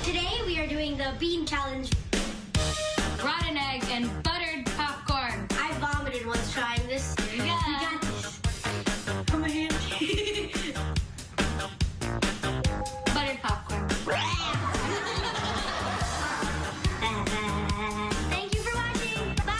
Today we are doing the bean challenge. Rotten egg and buttered popcorn. I vomited once trying this. Yeah. We got this. Come here. Buttered popcorn. Thank you for watching. Bye.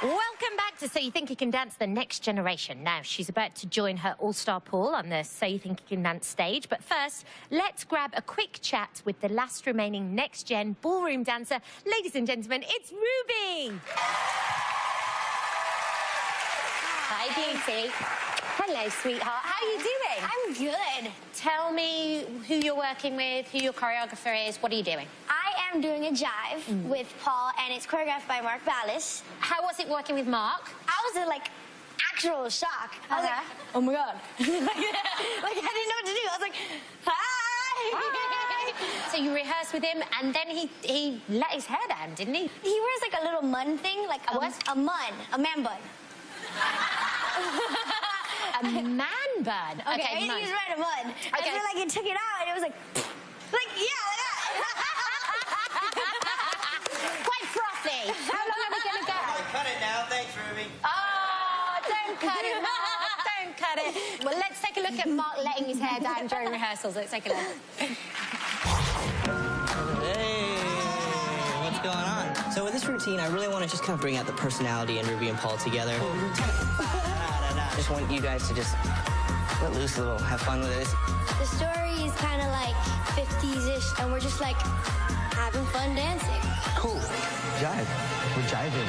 Welcome back to So You Think You Can Dance, the next generation. Now, she's about to join her all-star pool on the So You Think You Can Dance stage. But first, let's grab a quick chat with the last remaining next-gen ballroom dancer. Ladies and gentlemen, it's Ruby! Hi, Beauty. Hello, sweetheart. How are you doing? I'm good. Tell me who you're working with, who your choreographer is. What are you doing? I am doing a jive with Paul, and it's choreographed by Mark Ballas. How was it working with Mark? I was in, like, actual shock. I was like, oh my God. like, I didn't know what to do. I was like, hi. So you rehearsed with him, and then he let his hair down, didn't he? He wears, like, a little mun thing, like a man bun. A man bun. Okay, he was wearing a bun. Okay. And then, like, he took it out, and it was like yeah, like that. Quite frothy. How long are we going to go? Cut it now. Thanks, Ruby. Oh, don't cut it, Mark. Don't cut it. Well, let's take a look at Mark letting his hair down during rehearsals. Let's take a look. Hey, what's going on? So with this routine, I really want to just kind of bring out the personality in Ruby and Paul together. Just want you guys to just let loose a little, have fun with it. The story is kind of like 50s-ish, and we're just like having fun dancing. Cool. Jive. We're jiving.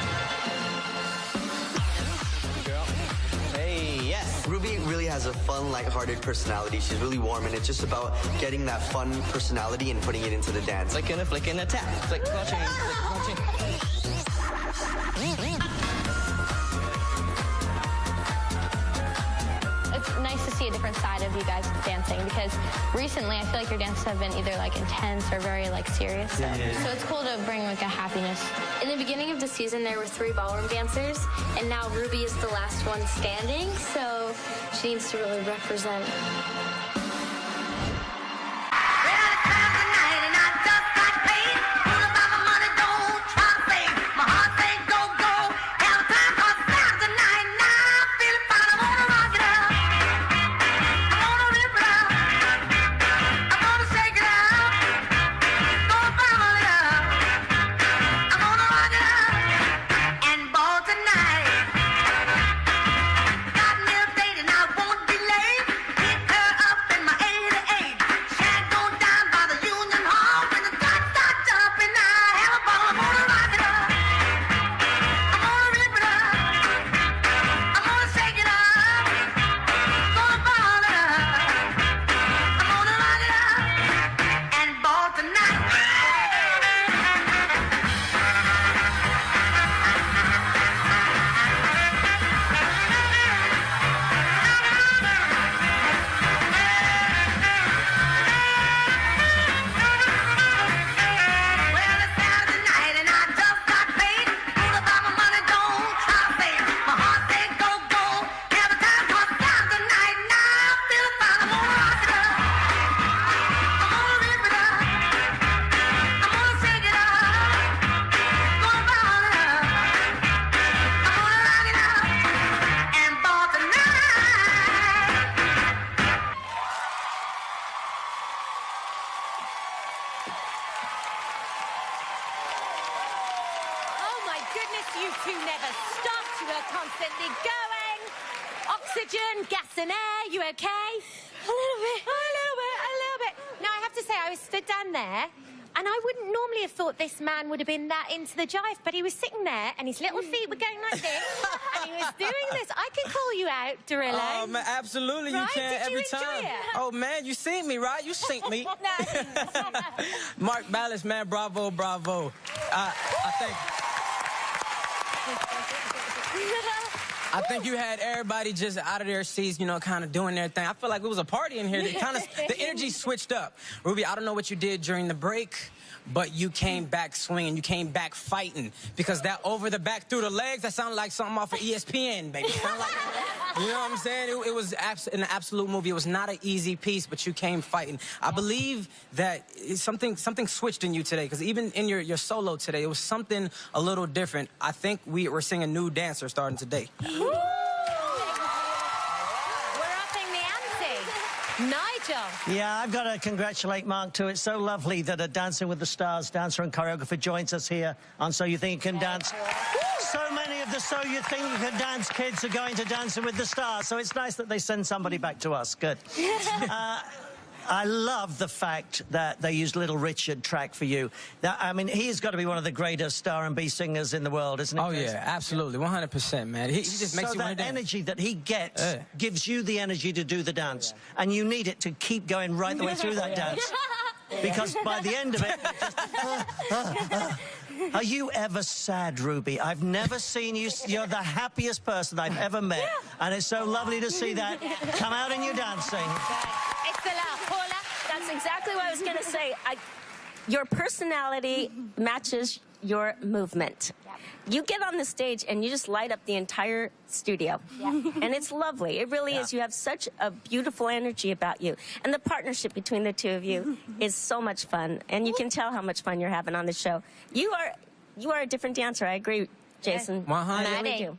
Hey, yes. Ruby really has a fun, lighthearted personality. She's really warm, and it's just about getting that fun personality and putting it into the dance. Flick and a flick and a tap. Flick, call change, flick, call change. It's nice to see a different side of you guys dancing, because recently I feel like your dances have been either like intense or very like serious. So it's cool to bring like a happiness. In the beginning of the season, there were 3 ballroom dancers, and now Ruby is the last one standing, so she needs to really represent. You two never stopped. You were constantly going. Oxygen, gas and air. You okay? A little bit. Oh, a little bit, a little bit. Now, I have to say, I was stood down there, and I wouldn't normally have thought this man would have been that into the jive, but he was sitting there, and his little feet were going like this, and he was doing this. I can call you out, Dorillo. Oh, man, absolutely, right? You can Did every you time. Enjoy it? Oh, man, you seen me, right? You synced me. Mark Ballas, man, bravo, bravo. I think you had everybody just out of their seats, you know, kind of doing their thing. I feel like it was a party in here. The energy switched up. Ruby, I don't know what you did during the break, but you came back swinging. You came back fighting, because that over the back through the legs, that sounded like something off of ESPN, baby. Like, you know what I'm saying? It was an absolute movie. It was not an easy piece, but you came fighting. I believe that something switched in you today, because even in your solo today, it was something a little different. I think we're seeing a new dancer starting today. We're upping the ante. Nigel. Yeah, I've got to congratulate Mark, too. It's so lovely that a Dancing with the Stars dancer and choreographer joins us here on So You Think You Can Dance. So many of the So You Think You Can Dance kids are going to Dancing with the Stars, so it's nice that they send somebody back to us. Good. I love the fact that they used Little Richard track for you. I mean, he's got to be one of the greatest R&B singers in the world, isn't he? Oh, yeah, absolutely. 100%, man. He just makes you want to dance. So that energy that he gets gives you the energy to do the dance. And you need it to keep going right the way through that dance. Because by the end of it, are you ever sad, Ruby? I've never seen you. You're the happiest person I've ever met. And it's so lovely to see that come out in your dancing. It's the laugh. Paula? That's exactly what I was going to say. Your personality matches your movement. Yep. You get on the stage and you just light up the entire studio. Yep. And it's lovely. It really is. You have such a beautiful energy about you. And the partnership between the two of you is so much fun. And you can tell how much fun you're having on the show. You are a different dancer. I agree, Jason. 100. I really do.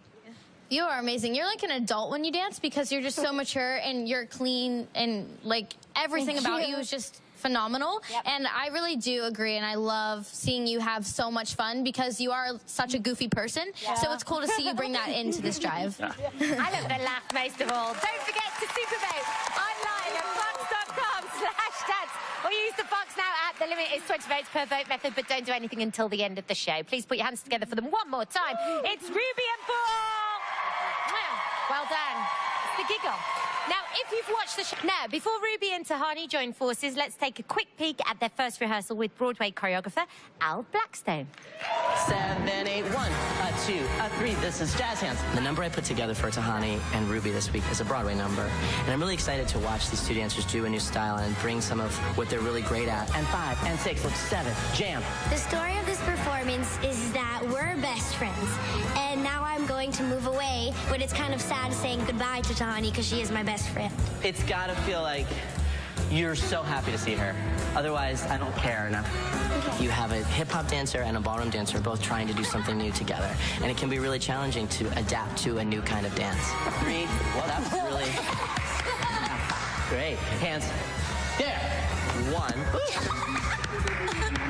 You are amazing. You're like an adult when you dance because you're just so mature and you're clean and like everything about you is just phenomenal. And I really do agree, and I love seeing you have so much fun because you are such a goofy person. So it's cool to see you bring that into this drive. I love the laugh most of all. Don't forget to supervote online at fox.com/dance or use the Fox Now app. The limit is 20 votes per vote method, but don't do anything until the end of the show. Please put your hands together for them one more time. It's Ruby and Paul. Well done. It's the giggle. Now, if you've watched the show... Now, before Ruby and Tahani join forces, let's take a quick peek at their first rehearsal with Broadway choreographer Al Blackstone. 7, 8, 1, 2, 3. This is jazz hands. The number I put together for Tahani and Ruby this week is a Broadway number. And I'm really excited to watch these two dancers do a new style and bring some of what they're really great at. And 5, and 6, look, 7, jam. The story of this performance is that we're best friends, and now I'm going to move away, but it's kind of sad saying goodbye to Tahani because she is my best friend. It's gotta feel like you're so happy to see her. Otherwise, I don't care enough. Okay. You have a hip-hop dancer and a ballroom dancer both trying to do something new together. And it can be really challenging to adapt to a new kind of dance. 3, well, that was really... Great. Hands. There. 1.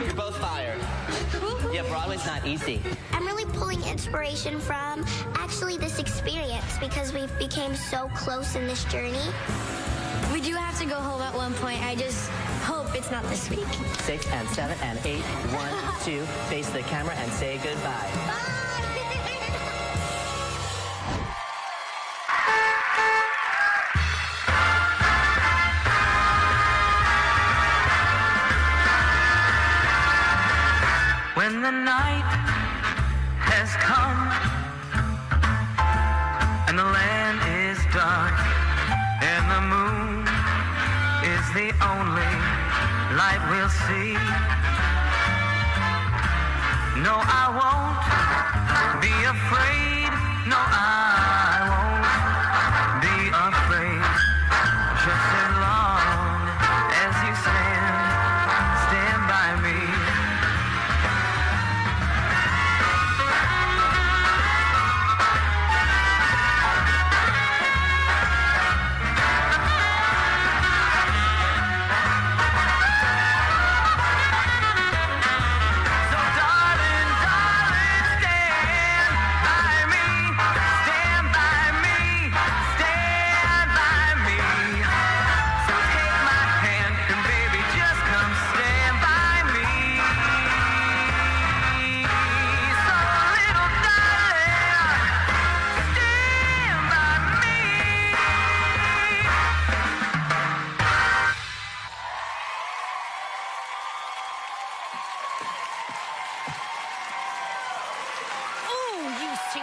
You're both fired. Yeah, Broadway's not easy. I'm really pulling inspiration from actually this experience because we became so close in this journey. We do have to go home at one point. I just hope it's not this week. 6, and 7, and 8. 1, 2. Face the camera and say goodbye. Bye. When the night has come and the land is dark and the moon is the only light we'll see. No, I won't be afraid. No, I won't be afraid. Just as long as you stand by me.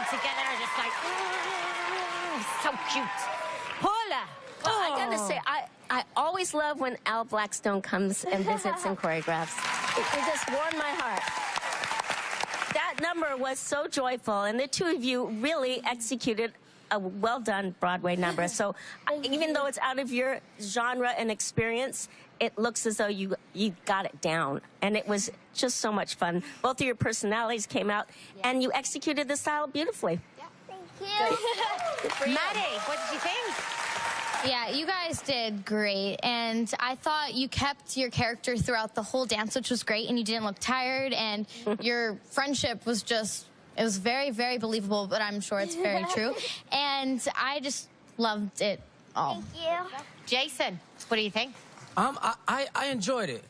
Together are just like, so cute. Paula. Well, I gotta say, I always love when Al Blackstone comes and visits and choreographs. It just warmed my heart. That number was so joyful, and the two of you really executed a well-done Broadway number. So even though it's out of your genre and experience, it looks as though you got it down. And it was just so much fun. Both of your personalities came out, and you executed the style beautifully. Thank you. Maddie, what did you think? Yeah, you guys did great, and I thought you kept your character throughout the whole dance, which was great, and you didn't look tired, and your friendship was just, it was very, very believable, but I'm sure it's very true, and I just loved it all. Thank you. Jason, what do you think? I enjoyed it.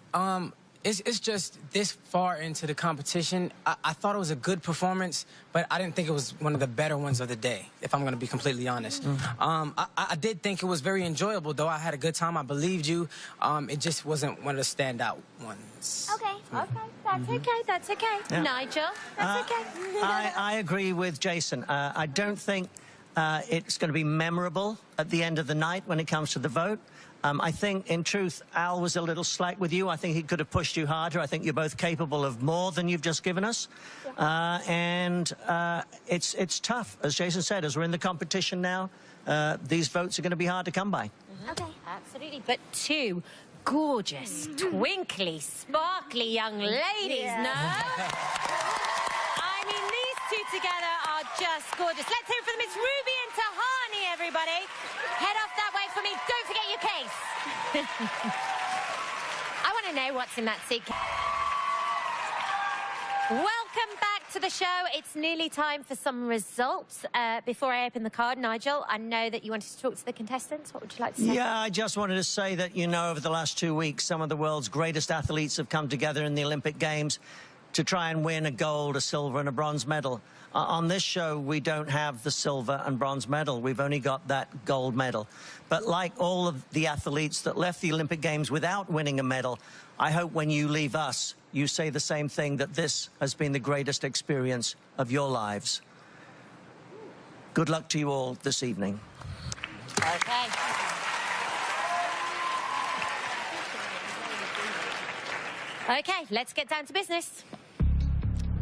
It's just this far into the competition. I thought it was a good performance, but I didn't think it was one of the better ones of the day, if I'm going to be completely honest. I did think it was very enjoyable, though. I had a good time. I believed you. It just wasn't one of the standout ones. Okay. That's okay. That's okay. Yeah. Nigel, that's okay. I agree with Jason. I don't think it's going to be memorable at the end of the night when it comes to the vote. I think, in truth, Al was a little slack with you. I think he could have pushed you harder. I think you're both capable of more than you've just given us. It's tough, as Jason said, as we're in the competition now. These votes are going to be hard to come by. Okay. Absolutely. But two gorgeous, twinkly, sparkly young ladies, no? I mean, these two together are just gorgeous. Let's hear it for Miss Ruby and Tahani, everybody. Head off that way for me. Don't forget your case. I want to know what's in that suitcase. Welcome back to the show. It's nearly time for some results. Before I open the card, Nigel, I know that you wanted to talk to the contestants. What would you like to say? Yeah, I just wanted to say that, you know, over the last 2 weeks, some of the world's greatest athletes have come together in the Olympic Games to try and win a gold, a silver and a bronze medal. On this show, we don't have the silver and bronze medal. We've only got that gold medal. But like all of the athletes that left the Olympic Games without winning a medal, I hope when you leave us, you say the same thing, that this has been the greatest experience of your lives. Good luck to you all this evening. Okay. Okay, let's get down to business.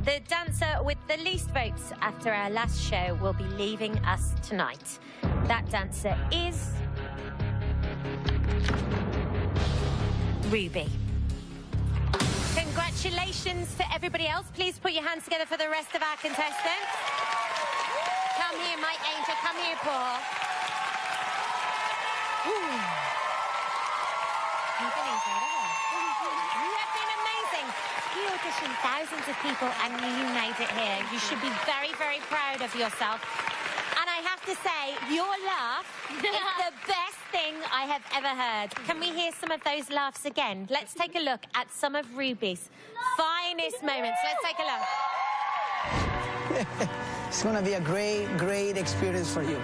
The dancer with the least votes after our last show will be leaving us tonight. That dancer is Ruby. Congratulations to everybody else. Please put your hands together for the rest of our contestants. Come here, my angel. Come here, Paul. You've been incredible. You have been amazing. You auditioned thousands of people and you made it here. You should be very, very proud of yourself. And I have to say, your laugh is the best thing I have ever heard. Can we hear some of those laughs again? Let's take a look at some of Ruby's finest moments. Let's take a look. It's going to be a great, great experience for you.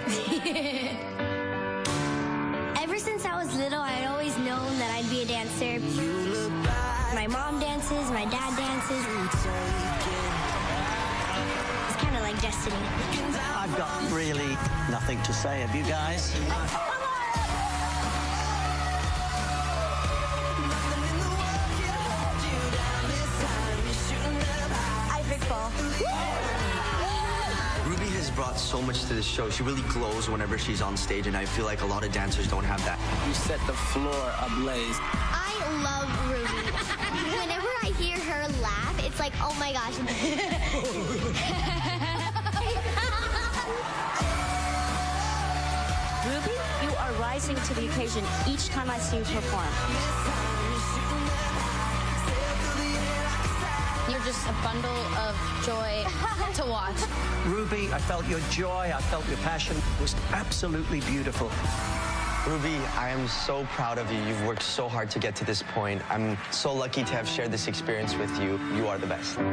Ever since I was little, I'd always known that I'd be a dancer. My mom dances, my dad dances. It's kind of like destiny. I've got really nothing to say. Have you guys? Ruby has brought so much to this show. She really glows whenever she's on stage, and I feel like a lot of dancers don't have that. You set the floor ablaze. I love Ruby. Whenever I hear her laugh, it's like, oh my gosh. Ruby, you are rising to the occasion each time I see you perform. You're just a bundle of joy to watch. Ruby, I felt your joy, I felt your passion. It was absolutely beautiful. Ruby, I am so proud of you. You've worked so hard to get to this point. I'm so lucky to have shared this experience with you. You are the best. You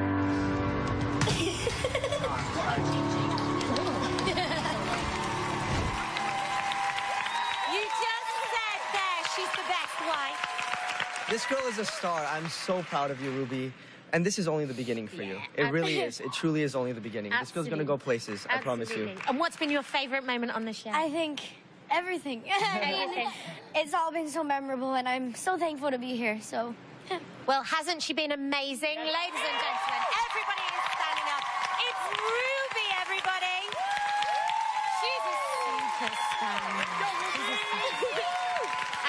just said there, she's the best. Why? This girl is a star. I'm so proud of you, Ruby. And this is only the beginning for you. It really is. It truly is only the beginning. This girl's going to go places, I promise you. And what's been your favorite moment on the show? I think everything. I mean, it's all been so memorable, and I'm so thankful to be here. So, well, hasn't she been amazing? Ladies and gentlemen, everybody is standing up. It's Ruby, everybody. She's a superstar.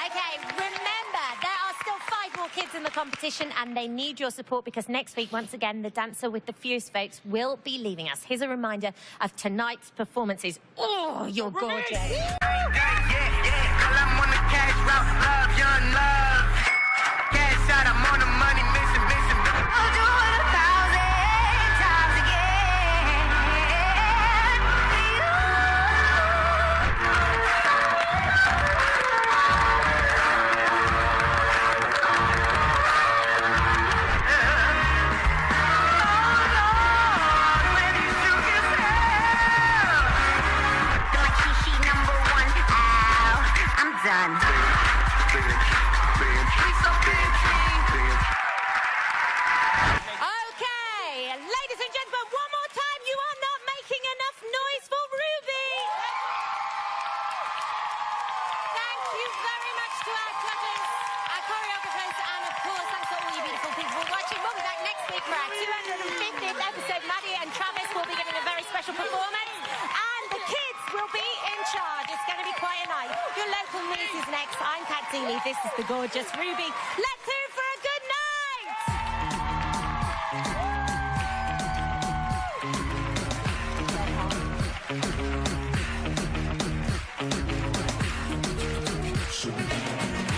Okay, remember, there are still 5 more kids in the competition, and they need your support because next week, once again, the dancer with the fewest votes will be leaving us. Here's a reminder of tonight's performances. Oh, you're gorgeous. Girl, I'm on the cash route, love, young love. Cash out, I'm on the money, mission. I'll do it 1,000 times again. Done. Okay, ladies and gentlemen, one more time. You are not making enough noise for Ruby. Thank you very much to our judges, our choreographers, and of course, thanks to all you beautiful people watching. We'll be back next week for our 250th episode. Maddie and Travis will be giving a very special performance, and the kids will be in charge. It's going to be quite a night. Your local news is next. I'm Kat Deely. This is the gorgeous Ruby. Let's hear